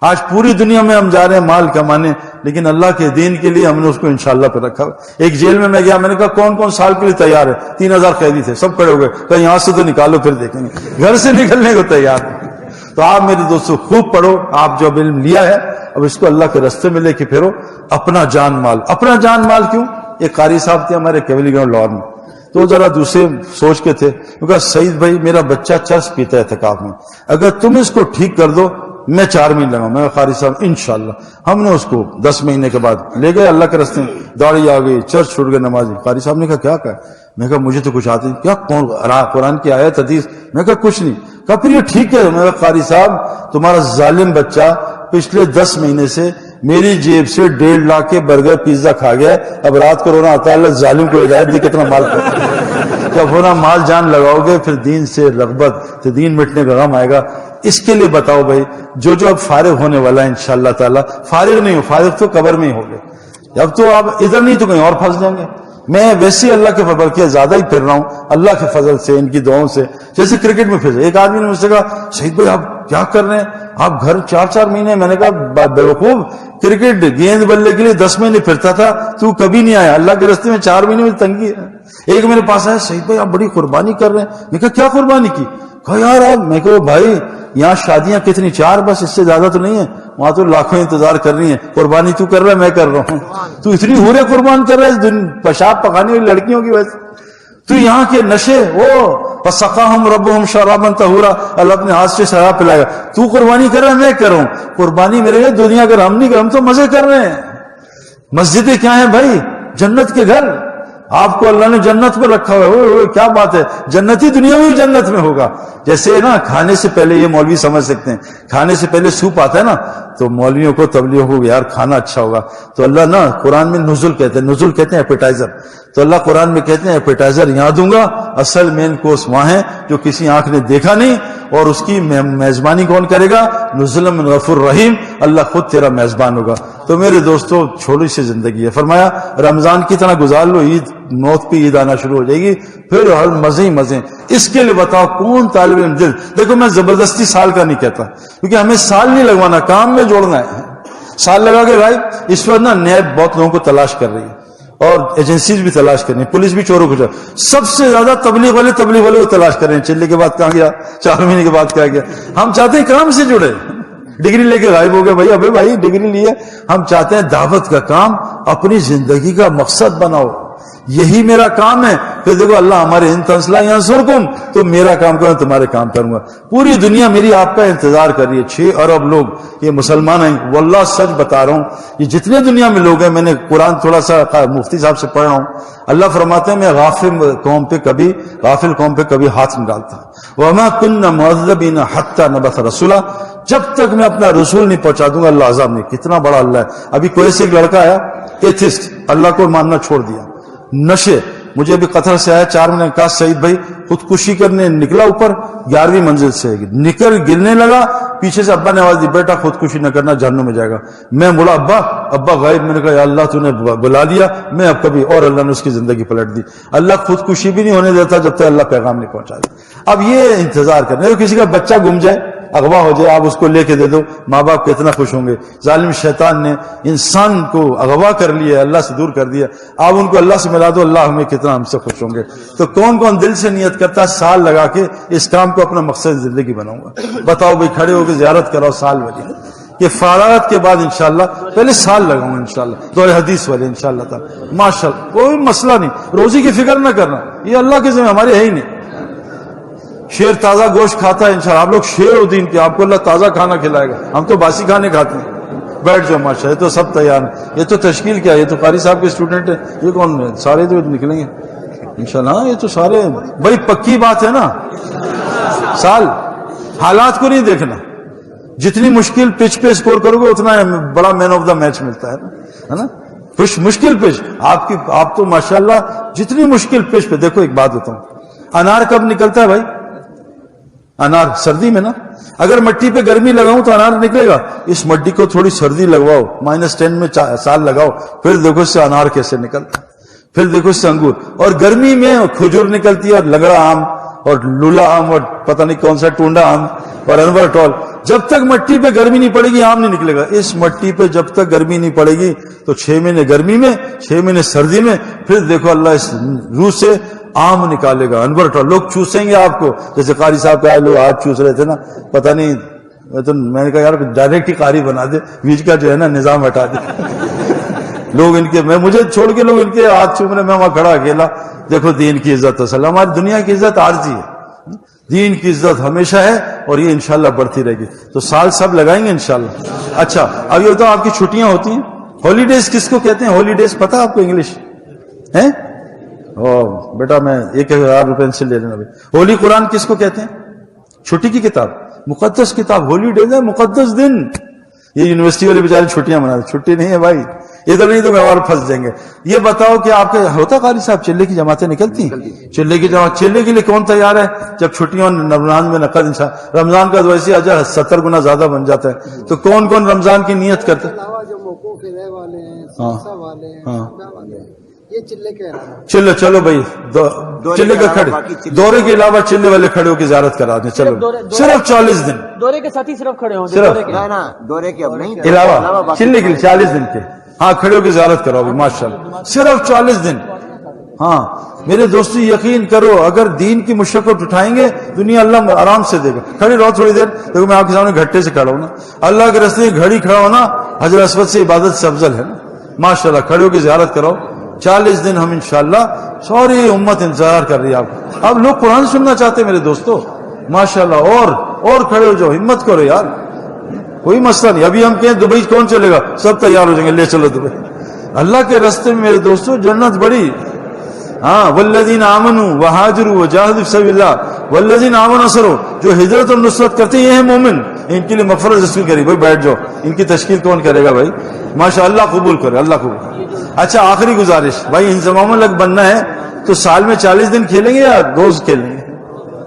آج پوری دنیا میں ہم جا رہے ہیں مال کمانے, لیکن اللہ کے دین کے لیے ہم نے اس کو انشاءاللہ پہ رکھا. ایک جیل میں گیا, میں نے کہا کون کون سال کے لیے تیار ہے؟ 3000 قیدی تھے, سب کھڑے ہو گئے. کہ یہاں سے تو نکالو پھر دیکھیں گے. گھر سے نکلنے کو تیار. تو آپ میرے دوستو خوب پڑھو. آپ جو علم لیا ہے اب اس کو اللہ کے راستے میں لے کے پھرو. اپنا جان مال کیوں؟ ایک قاری صاحب تھے ہمارے کیولی گراؤنڈ لاہور میں, تو ذرا دوسرے سوچ کے تھے. کیونکہ سعید بھائی میرا بچہ چرس پیتا ہے اعتکاف میں, اگر تم اس کو ٹھیک کر دو میں 4 مہینے لگاؤں. میں قاری صاحب انشاءاللہ. ہم نے اس کو 10 مہینے کے بعد لے گئے اللہ کے راستے میں. داڑھی آ گئی, چرچ چھوڑ گئے, نمازی. قاری صاحب نے کہا کیا کہا؟ میں کہا مجھے تو کچھ آتی نہیں. کیا کون قرآن کی آیت حدیث؟ میں کہا کچھ نہیں. کہا پھر یہ ٹھیک ہے. میں کہا قاری صاحب تمہارا ظالم بچہ پچھلے 10 مہینے سے میری جیب سے 1.5 لاکھ کے برگر پیزا کھا گیا. اب رات کو رونا آتا ہے اللہ ظالم کو ہدایت دی کتنا مال کرتا ہے. جب ہونا مال جان لگاؤ گے پھر دین سے رغبت, تو دین مٹنے کا غم آئے گا. اس کے لیے بتاؤ بھائی, جو اب فارغ ہونے والا ہے انشاءاللہ تعالی, فارغ نہیں ہو, فارغ تو قبر میں ہی ہوگے. اب تو آپ ادھر نہیں تو کہیں اور پھنس جائیں گے. میں ویسے اللہ کے فضل کے زیادہ ہی پھر رہا ہوں, اللہ کے فضل سے, ان کی دعاؤں سے. جیسے کرکٹ میں پھر ایک آدمی نے مجھ سے کہا شہید بھائی آپ کیا کر رہے ہیں, آپ گھر 4 مہینے. میں نے کہا بیوقوف, کرکٹ گیند بلے کے لیے 10 مہینے پھرتا تھا, تو کبھی نہیں آیا. اللہ کے راستے میں 4 مہینے میں تنگی ہے. ایک میرے پاس آیا, شہید بھائی آپ بڑی قربانی کر رہے ہیں. میں کہا کیا قربانی کی؟ کہا یار آپ. میں کہا بھائی یہاں شادیاں کتنی, 4 بس, اس سے زیادہ تو نہیں ہے. وہاں تو لاکھوں انتظار کر رہی ہیں. قربانی تو کر رہا ہے, میں کر رہا ہوں. تو اتنی ہورے قربان کر رہا ہے پیشاب پکانے والی لڑکیوں کی وجہ سے. تو یہاں کے نشے, فسقاہم ربہم شرابا طہورا, اللہ اپنے ہاتھ سے شراب پلائے گا. تو قربانی کر رہا ہے, میں کر رہا ہوں. قربانی میرے لیے دنیا اگر ہم نہیں کر, ہم تو مزے کر رہے ہیں. مسجدیں کیا ہیں بھائی؟ جنت کے گھر. آپ کو اللہ نے جنت پر رکھا ہوا ہے. کیا بات ہے, جنتی دنیا میں بھی جنت میں ہوگا. جیسے نا کھانے سے پہلے, یہ مولوی سمجھ سکتے ہیں, کھانے سے پہلے سوپ آتا ہے نا, تو مولویوں کو تبلیغوں کو یار کھانا اچھا ہوگا. تو اللہ نا قرآن میں نزل کہتے ہیں ایپیٹائزر. تو اللہ قرآن میں کہتے ہیں ایپیٹائزر یہاں دوں گا, اصل مین کورس وہاں ہے جو کسی آنکھ نے دیکھا نہیں. اور اس کی میزبانی کون کرے گا؟ نزل من غفور رحیم, اللہ خود تیرا میزبان ہوگا. تو میرے دوستو چھوٹی سی زندگی ہے. فرمایا رمضان کی طرح گزار لو, عید موت پہ عید آنا شروع ہو جائے گی, پھر ہر مزے ہی مزے. اس کے لیے بتاؤ کون طالب علم دل. دیکھو میں زبردستی سال کا نہیں کہتا, کیونکہ ہمیں سال نہیں لگوانا, کام میں جوڑنا ہے. سال لگا کے بھائی اس وقت نا نیب بہت لوگوں کو تلاش کر رہی ہے, اور ایجنسیز بھی تلاش کر رہی ہیں, پولیس بھی چوروں کو. سب سے زیادہ تبلیغ والے کو تلاش کر رہے ہیں. چلے کے بعد کہاں گیا, 4 مہینے کے بعد کیا گیا. ہم چاہتے ہیں کام سے جڑے. ڈگری لے کے غائب ہو گئے بھائی. ابے بھائی ڈگری لیے, ہم چاہتے ہیں دعوت کا کام اپنی زندگی کا مقصد بناؤ. یہی میرا کام ہے. پھر دیکھو اللہ ہمارے ان تنسلہ ینصرکم, تو میرا کام کروں, تمہارے کام کروں گا. پوری دنیا میری آپ کا انتظار کر رہی ہے. 6 ارب لوگ یہ مسلمان ہیں. واللہ سچ بتا رہا ہوں, یہ جتنے دنیا میں لوگ ہیں, میں نے قرآن تھوڑا سا مفتی صاحب سے پڑھ رہا ہوں. اللہ فرماتے ہیں میں غافل قوم پہ کبھی ہاتھ نہیں ڈالتا. وما كنا معذبين حتى نبعث رسولا, جب تک میں اپنا رسول نہیں پہنچا دوں گا اللہ عذاب نہیں. کتنا بڑا اللہ ہے. ابھی کوئی سے ایک لڑکا آیا ایتھسٹ, اللہ کو ماننا چھوڑ دیا, نشے. مجھے ابھی قطر سے آیا 4 مہینے کا, سعید بھائی خودکشی کرنے نکلا, اوپر 11ویں منزل سے نکل گرنے لگا. پیچھے سے ابا نے آواز دی بیٹا خودکشی نہ کرنا, جہنم میں جائے گا. میں بولا ابا غائب. میں نے کہا یا اللہ تو نے بلا دیا, میں اب کبھی, اور اللہ نے اس کی زندگی پلٹ دی. اللہ خودکشی بھی نہیں ہونے دیتا جب تک اللہ پیغام نہیں پہنچا دے. اب یہ انتظار کرنا. کسی کا بچہ گم جائے, اغوا ہو جائے, آپ اس کو لے کے دے دو, ماں باپ کتنا خوش ہوں گے. ظالم شیطان نے انسان کو اغوا کر لیا, اللہ سے دور کر دیا. آپ ان کو اللہ سے ملا دو, اللہ ہمیں کتنا ہم سے خوش ہوں گے. تو کون کون دل سے نیت کرتا ہے سال لگا کے اس کام کو اپنا مقصد زندگی بناؤں گا؟ بتاؤ بھائی, کھڑے ہو کے زیارت کراؤ سال والی. یہ فارغت کے بعد انشاءاللہ پہلے سال لگاؤں انشاءاللہ دور حدیث والے انشاءاللہ تعالی ماشاءاللہ. کوئی مسئلہ نہیں, روزی کی فکر نہ کرنا, یہ اللہ کے ذمہ ہمارے ہے ہی نہیں. شیر تازہ گوشت کھاتا ہے انشاءاللہ, آپ لوگ شیر ہو دین کے, آپ کو اللہ تازہ کھانا کھلائے گا, ہم تو باسی کھانے کھاتے ہیں. بیٹھ جاؤ ماشاءاللہ, یہ تو سب تیار ہیں. یہ تو تشکیل کیا ہے, یہ تو قاری صاحب کے اسٹوڈنٹ ہیں, یہ کون ہے, سارے تو نکلیں گے انشاءاللہ. ہاں یہ تو سارے بڑی پکی بات ہے نا. سال حالات کو نہیں دیکھنا, جتنی مشکل پچ پہ اسکور کرو گے اتنا بڑا مین آف دا میچ ملتا ہے نا. مشکل پچ آپ تو ماشاءاللہ جتنی مشکل پچ پہ. دیکھو ایک بات بتاؤں, انار کب نکلتا ہے بھائی؟ انار سردی میں نا. اگر مٹی پہ گرمی لگاؤں تو انار نکلے گا. اس مٹی کو تھوڑی سردی لگواؤ, -10 میں سال لگاؤ, پھر دیکھو اس سے انار کیسے نکلتا ہے, پھر دیکھو اس سے انگور. اور گرمی میں کھجور نکلتی ہے, اور لگڑا آم اور لولا آم اور پتہ نہیں کون سا ٹونڈا آم اور انور ٹول. جب تک مٹی پہ گرمی نہیں پڑے گی آم نہیں نکلے گا. اس مٹی پہ جب تک گرمی نہیں پڑے گی تو 6 مہینے گرمی میں 6 مہینے سردی میں, پھر دیکھو اللہ اس روح سے آم نکالے گا, انور ٹول. لوگ چوسیں گے آپ کو, جیسے قاری صاحب کا لوگ ہاتھ چوس رہے تھے نا, پتہ نہیں, تو میں نے کہا یار ڈائریکٹ ہی قاری بنا دے, بیچ کا جو ہے نا نظام ہٹا دے. لوگ ان کے, میں مجھے چھوڑ کے لوگ ان کے ہاتھ چوم رہے, میں وہاں کھڑا اکیلا. دیکھو دین کی عزت اصل, ہماری دنیا کی عزت عارضی ہے, دین کی عزت ہمیشہ ہے, اور یہ انشاءاللہ بڑھتی رہے گی. تو سال سب لگائیں گے انشاءاللہ. اچھا اب یہ بتاؤ, آپ کی چھٹیاں ہوتی ہیں, ہالیڈیز کس کو کہتے ہیں؟ ہالیڈیز پتہ آپ کو انگلش ہے؟ بیٹا میں 1000 روپے سے لے لینا. ہولی قرآن کس کو کہتے ہیں؟ چھٹی کی کتاب, مقدس کتاب. ہالیڈیز ہے مقدس دن. یہ یونیورسٹی والے بیچارے چھٹیاں مناتے, چھٹی نہیں ہے بھائی, ادھر نہیں تو اور پھنس جائیں گے. یہ بتاؤ کہ آپ کے ہوتا قاری صاحب چلے کی جماعتیں نکلتی ہیں؟ چلے کی جماعت, چلے کے لیے کون تیار ہے جب چھٹیاں رمضان میں نقد انسان؟ رمضان کا تو ویسے اجر 70 گنا زیادہ بن جاتا ہے. تو کون کون رمضان کی نیت کرتے ہیں؟ چلو چلو بھائی, چلے کا کھڑے, دورے کے علاوہ چلے والے کھڑے ہو کے زیارت کرا دیں. چلو صرف 40 دن دورے کے ساتھ ہی صرف کھڑے ہوں, دورے کے اب نہیں علاوہ چلنے کے لیے 40 دن کے. ہاں کھڑے ہو کے زیارت کراؤ گے ماشاءاللہ, صرف 40 دن. ہاں میرے دوستو یقین کرو, اگر دین کی مشقت اٹھائیں گے دنیا اللہ آرام سے دے گا. کھڑے رہو تھوڑی دیر. دیکھو میں آپ کے سامنے گھٹے سے کھڑا ہوں نا, اللہ کے راستے گھڑی کھڑا ہونا حجر اسود سے عبادت سے افضل ہے نا ماشاءاللہ. کھڑے ہو کے زیارت کراؤ. 40 دن ہم انشاءاللہ, ساری امت انتظار کر رہی ہے آپ کو. اب لوگ قرآن سننا چاہتے ہیں میرے دوستو ماشاءاللہ. اور کھڑے ہو جاؤ, ہمت کرو یار, کوئی مسئلہ نہیں. ابھی ہم کہیں دبئی کون چلے گا, سب تیار ہو جائیں گے, لے چلو دبئی. اللہ کے راستے میں میرے دوستو جنت بڑی. ہاں والذین آمنوا وہاجروا وجاہدوا فی سبیل اللہ والذین آمنوا نصروا, جو ہجرت اور نصرت کرتے ہیں یہ ہیں مومن, ان کے لیے مغفرت رسول کری. بھائی بیٹھ جاؤ, ان کی تشکیل کون کرے گا بھائی؟ ماشاءاللہ قبول کرے, اللہ قبول. اچھا آخری گزارش بھائی, انضمام الگ بننا ہے تو سال میں 40 دن کھیلیں گے یا روز کھیلیں گے؟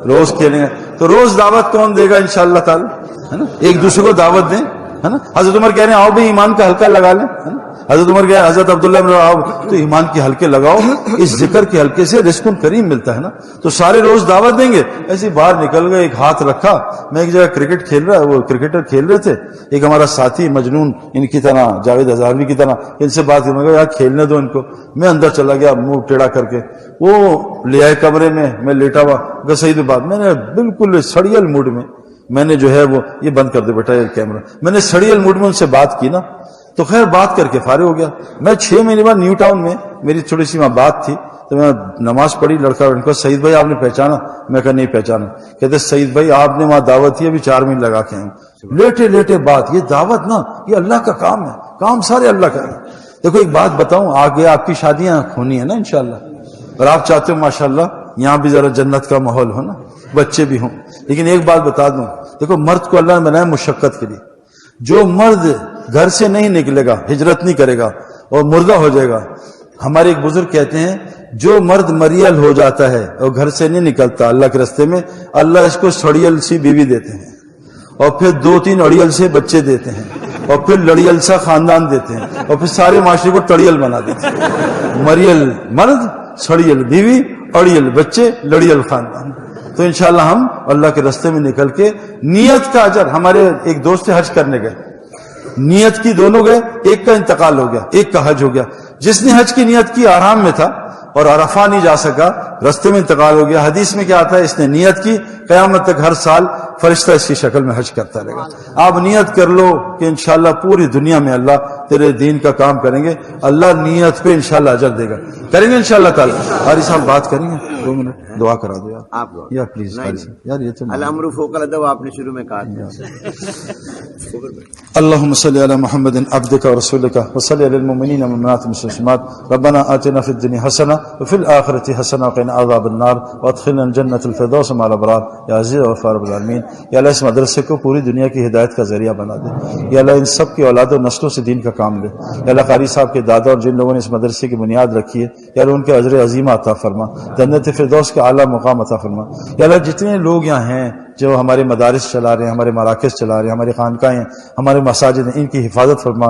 روز کھیلیں گے. تو روز دعوت کون دے گا انشاءاللہ تعالی, ہے نا؟ ایک دوسرے کو دعوت دیں, ہے نا. حضرت عمر کہہ رہے ہیں آؤ بھائی ایمان کا حلقہ لگا لیں, ہے نا. حضرت عمر کہہ, حضرت عبداللہ بن آؤ تو ایمان کے حلقے لگاؤ, اس ذکر کے حلقے سے رزق کریم ملتا ہے نا. تو سارے روز دعوت دیں گے. ایسے باہر نکل گئے, ایک ہاتھ رکھا, میں ایک جگہ کرکٹ کھیل رہا, وہ کرکٹر کھیل رہے تھے, ایک ہمارا ساتھی مجنون ان کی طرح, جاوید ہزاروی کی طرح, ان سے بات کی. میں کہا یار کھیلنے دو ان کو. میں اندر چلا گیا منہ ٹیڑھا کر کے, وہ لے آئے کمرے میں لیٹا ہوا. صحیح بات, میں نے بالکل سڑیل موڈ میں نے جو ہے وہ, یہ بند کر دے بیٹا یہ کیمرہ, میں نے سڑیل موڈ میں ان سے بات کی نا. تو خیر بات کر کے فارغ ہو گیا. میں 6 مہینے بعد نیو ٹاؤن میں میری تھوڑی سی وہاں بات تھی, تو میں نماز پڑھی. لڑکا ان کو, سعید بھائی آپ نے پہچانا؟ میں کہا نہیں پہچانا. کہتے سعید بھائی آپ نے وہاں دعوت تھی, ابھی 4 مہینے لگا کے ہیں. لیٹے لیٹے بات. یہ دعوت نا یہ اللہ کا کام ہے, کام سارے اللہ کا ہے. دیکھو ایک بات بتاؤں, آگے آپ کی شادیاں ہونی ہے نا انشاءاللہ, اور آپ چاہتے ہو ماشاءاللہ یہاں بھی ذرا جنت کا ماحول ہو نا, بچے بھی ہوں. لیکن ایک بات بتا دوں, دیکھو مرد کو اللہ نے بنایا مشقت کے لیے. جو مرد گھر سے نہیں نکلے گا, ہجرت نہیں کرے گا اور مردہ ہو جائے گا. ہمارے ایک بزرگ کہتے ہیں جو مرد مریل ہو جاتا ہے اور گھر سے نہیں نکلتا اللہ کے راستے میں, اللہ اس کو سڑیل سی بیوی دیتے ہیں, اور پھر 2-3 اڑیل سے بچے دیتے ہیں, اور پھر لڑیل سا خاندان دیتے ہیں, اور پھر سارے معاشرے کو ٹڑیل بنا دیتے ہیں. مریل مرد, سڑیل بیوی, اڑیل بچے, لڑیل خاندان. تو انشاءاللہ ہم اللہ کے راستے میں نکل کے نیت کا اجر. ہمارے ایک دوست حج کرنے گئے, نیت کی دونوں گئے, ایک کا انتقال ہو گیا, ایک کا حج ہو گیا. جس نے حج کی نیت کی آرام میں تھا اور عرفہ نہیں جا سکا, رستے میں انتقال ہو گیا. حدیث میں کیا آتا ہے, اس نے نیت کی, قیامت تک ہر سال فرشتہ اس کی شکل میں حج کرتا رہے گا. آپ نیت کر لو کہ انشاءاللہ پوری دنیا میں اللہ تیرے دین کا کام کریں گے, اللہ نیت پہ انشاءاللہ اجر دے گا. کریں گے انشاءاللہ تعالی. قاری صاحب بات کریں گے, 2 منٹ دعا کرا دو یار. آپ یار پلیز قاری صاحب, یار یہ تو الامر فوق الادب آپ نے شروع میں کہا تھا. اللهم صل على محمد عبدك ورسولك وصل على المؤمنين والمؤمنات والمسلمات. ربنا آتنا في الدنيا حسنة وفي الآخرة حسنة وقنا عذاب النار وادخلنا الجنة الفردوس مع الأبرار یا عزیز و غفار رب العالمین. یا اللہ اس مدرسے کو پوری دنیا کی ہدایت کا ذریعہ بنا دے. یا اللہ ان سب کی اولاد و نسلوں سے دین کا کام لے. یا اللہ قاری صاحب کے دادا اور جن لوگوں نے اس مدرسے کی بنیاد رکھی ہے, یا اللہ ان کے اجر عظیم عطا فرما, جنت فردوس کے اعلیٰ مقام عطا فرما. یا اللہ جتنے لوگ یہاں ہیں جو ہمارے مدارس چلا رہے ہیں, ہمارے مراکز چلا رہے ہیں, ہماری خانقاہیں, ہمارے مساجد ہیں, ان کی حفاظت فرما,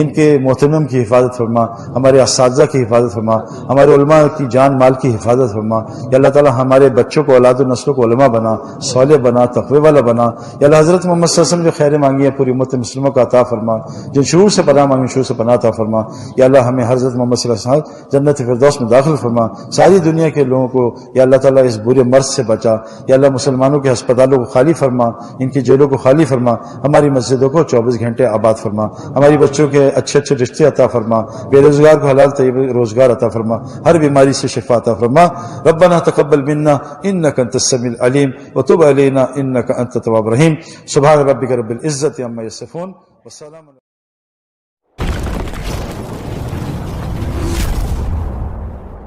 ان کے محترم کی حفاظت فرما, ہمارے اساتذہ کی حفاظت فرما, ہمارے علماء کی جان مال کی حفاظت فرما. یا اللہ تعالی ہمارے بچوں کو, اولاد و نسلوں کو علماء بنا, صالح بنا, تقوی والا بنا. یا اللہ حضرت محمد صلی اللہ علیہ وسلم جو خیر مانگی ہے پوری امت مسلموں کا عطا فرما, جو شرور سے پناہ مانگی شرور سے پناہ عطا فرما. یا اللہ ہمیں حضرت محمد صلی اللہ علیہ وسلم جنت فردوس میں داخل فرما. ساری دنیا کے لوگوں کو یا اللہ تعالی اس برے مرض سے بچا. یا اللہ مسلمانوں کے ہسپتالوں کو خالی فرما, ان کی جیلوں کو خالی فرما, ہماری مسجدوں کو 24 گھنٹے آباد فرما, ہماری بچوں کے اچھے اچھے رشتے عطا فرما, بے روزگار کو حلال طیب روزگار عطا فرما, ہر بیماری سے شفا عطا فرما. ربنا تقبل منا انك انت السميع العليم وتب علينا انك انت التواب الرحيم. سبحان ربك رب العزة عما يصفون والسلام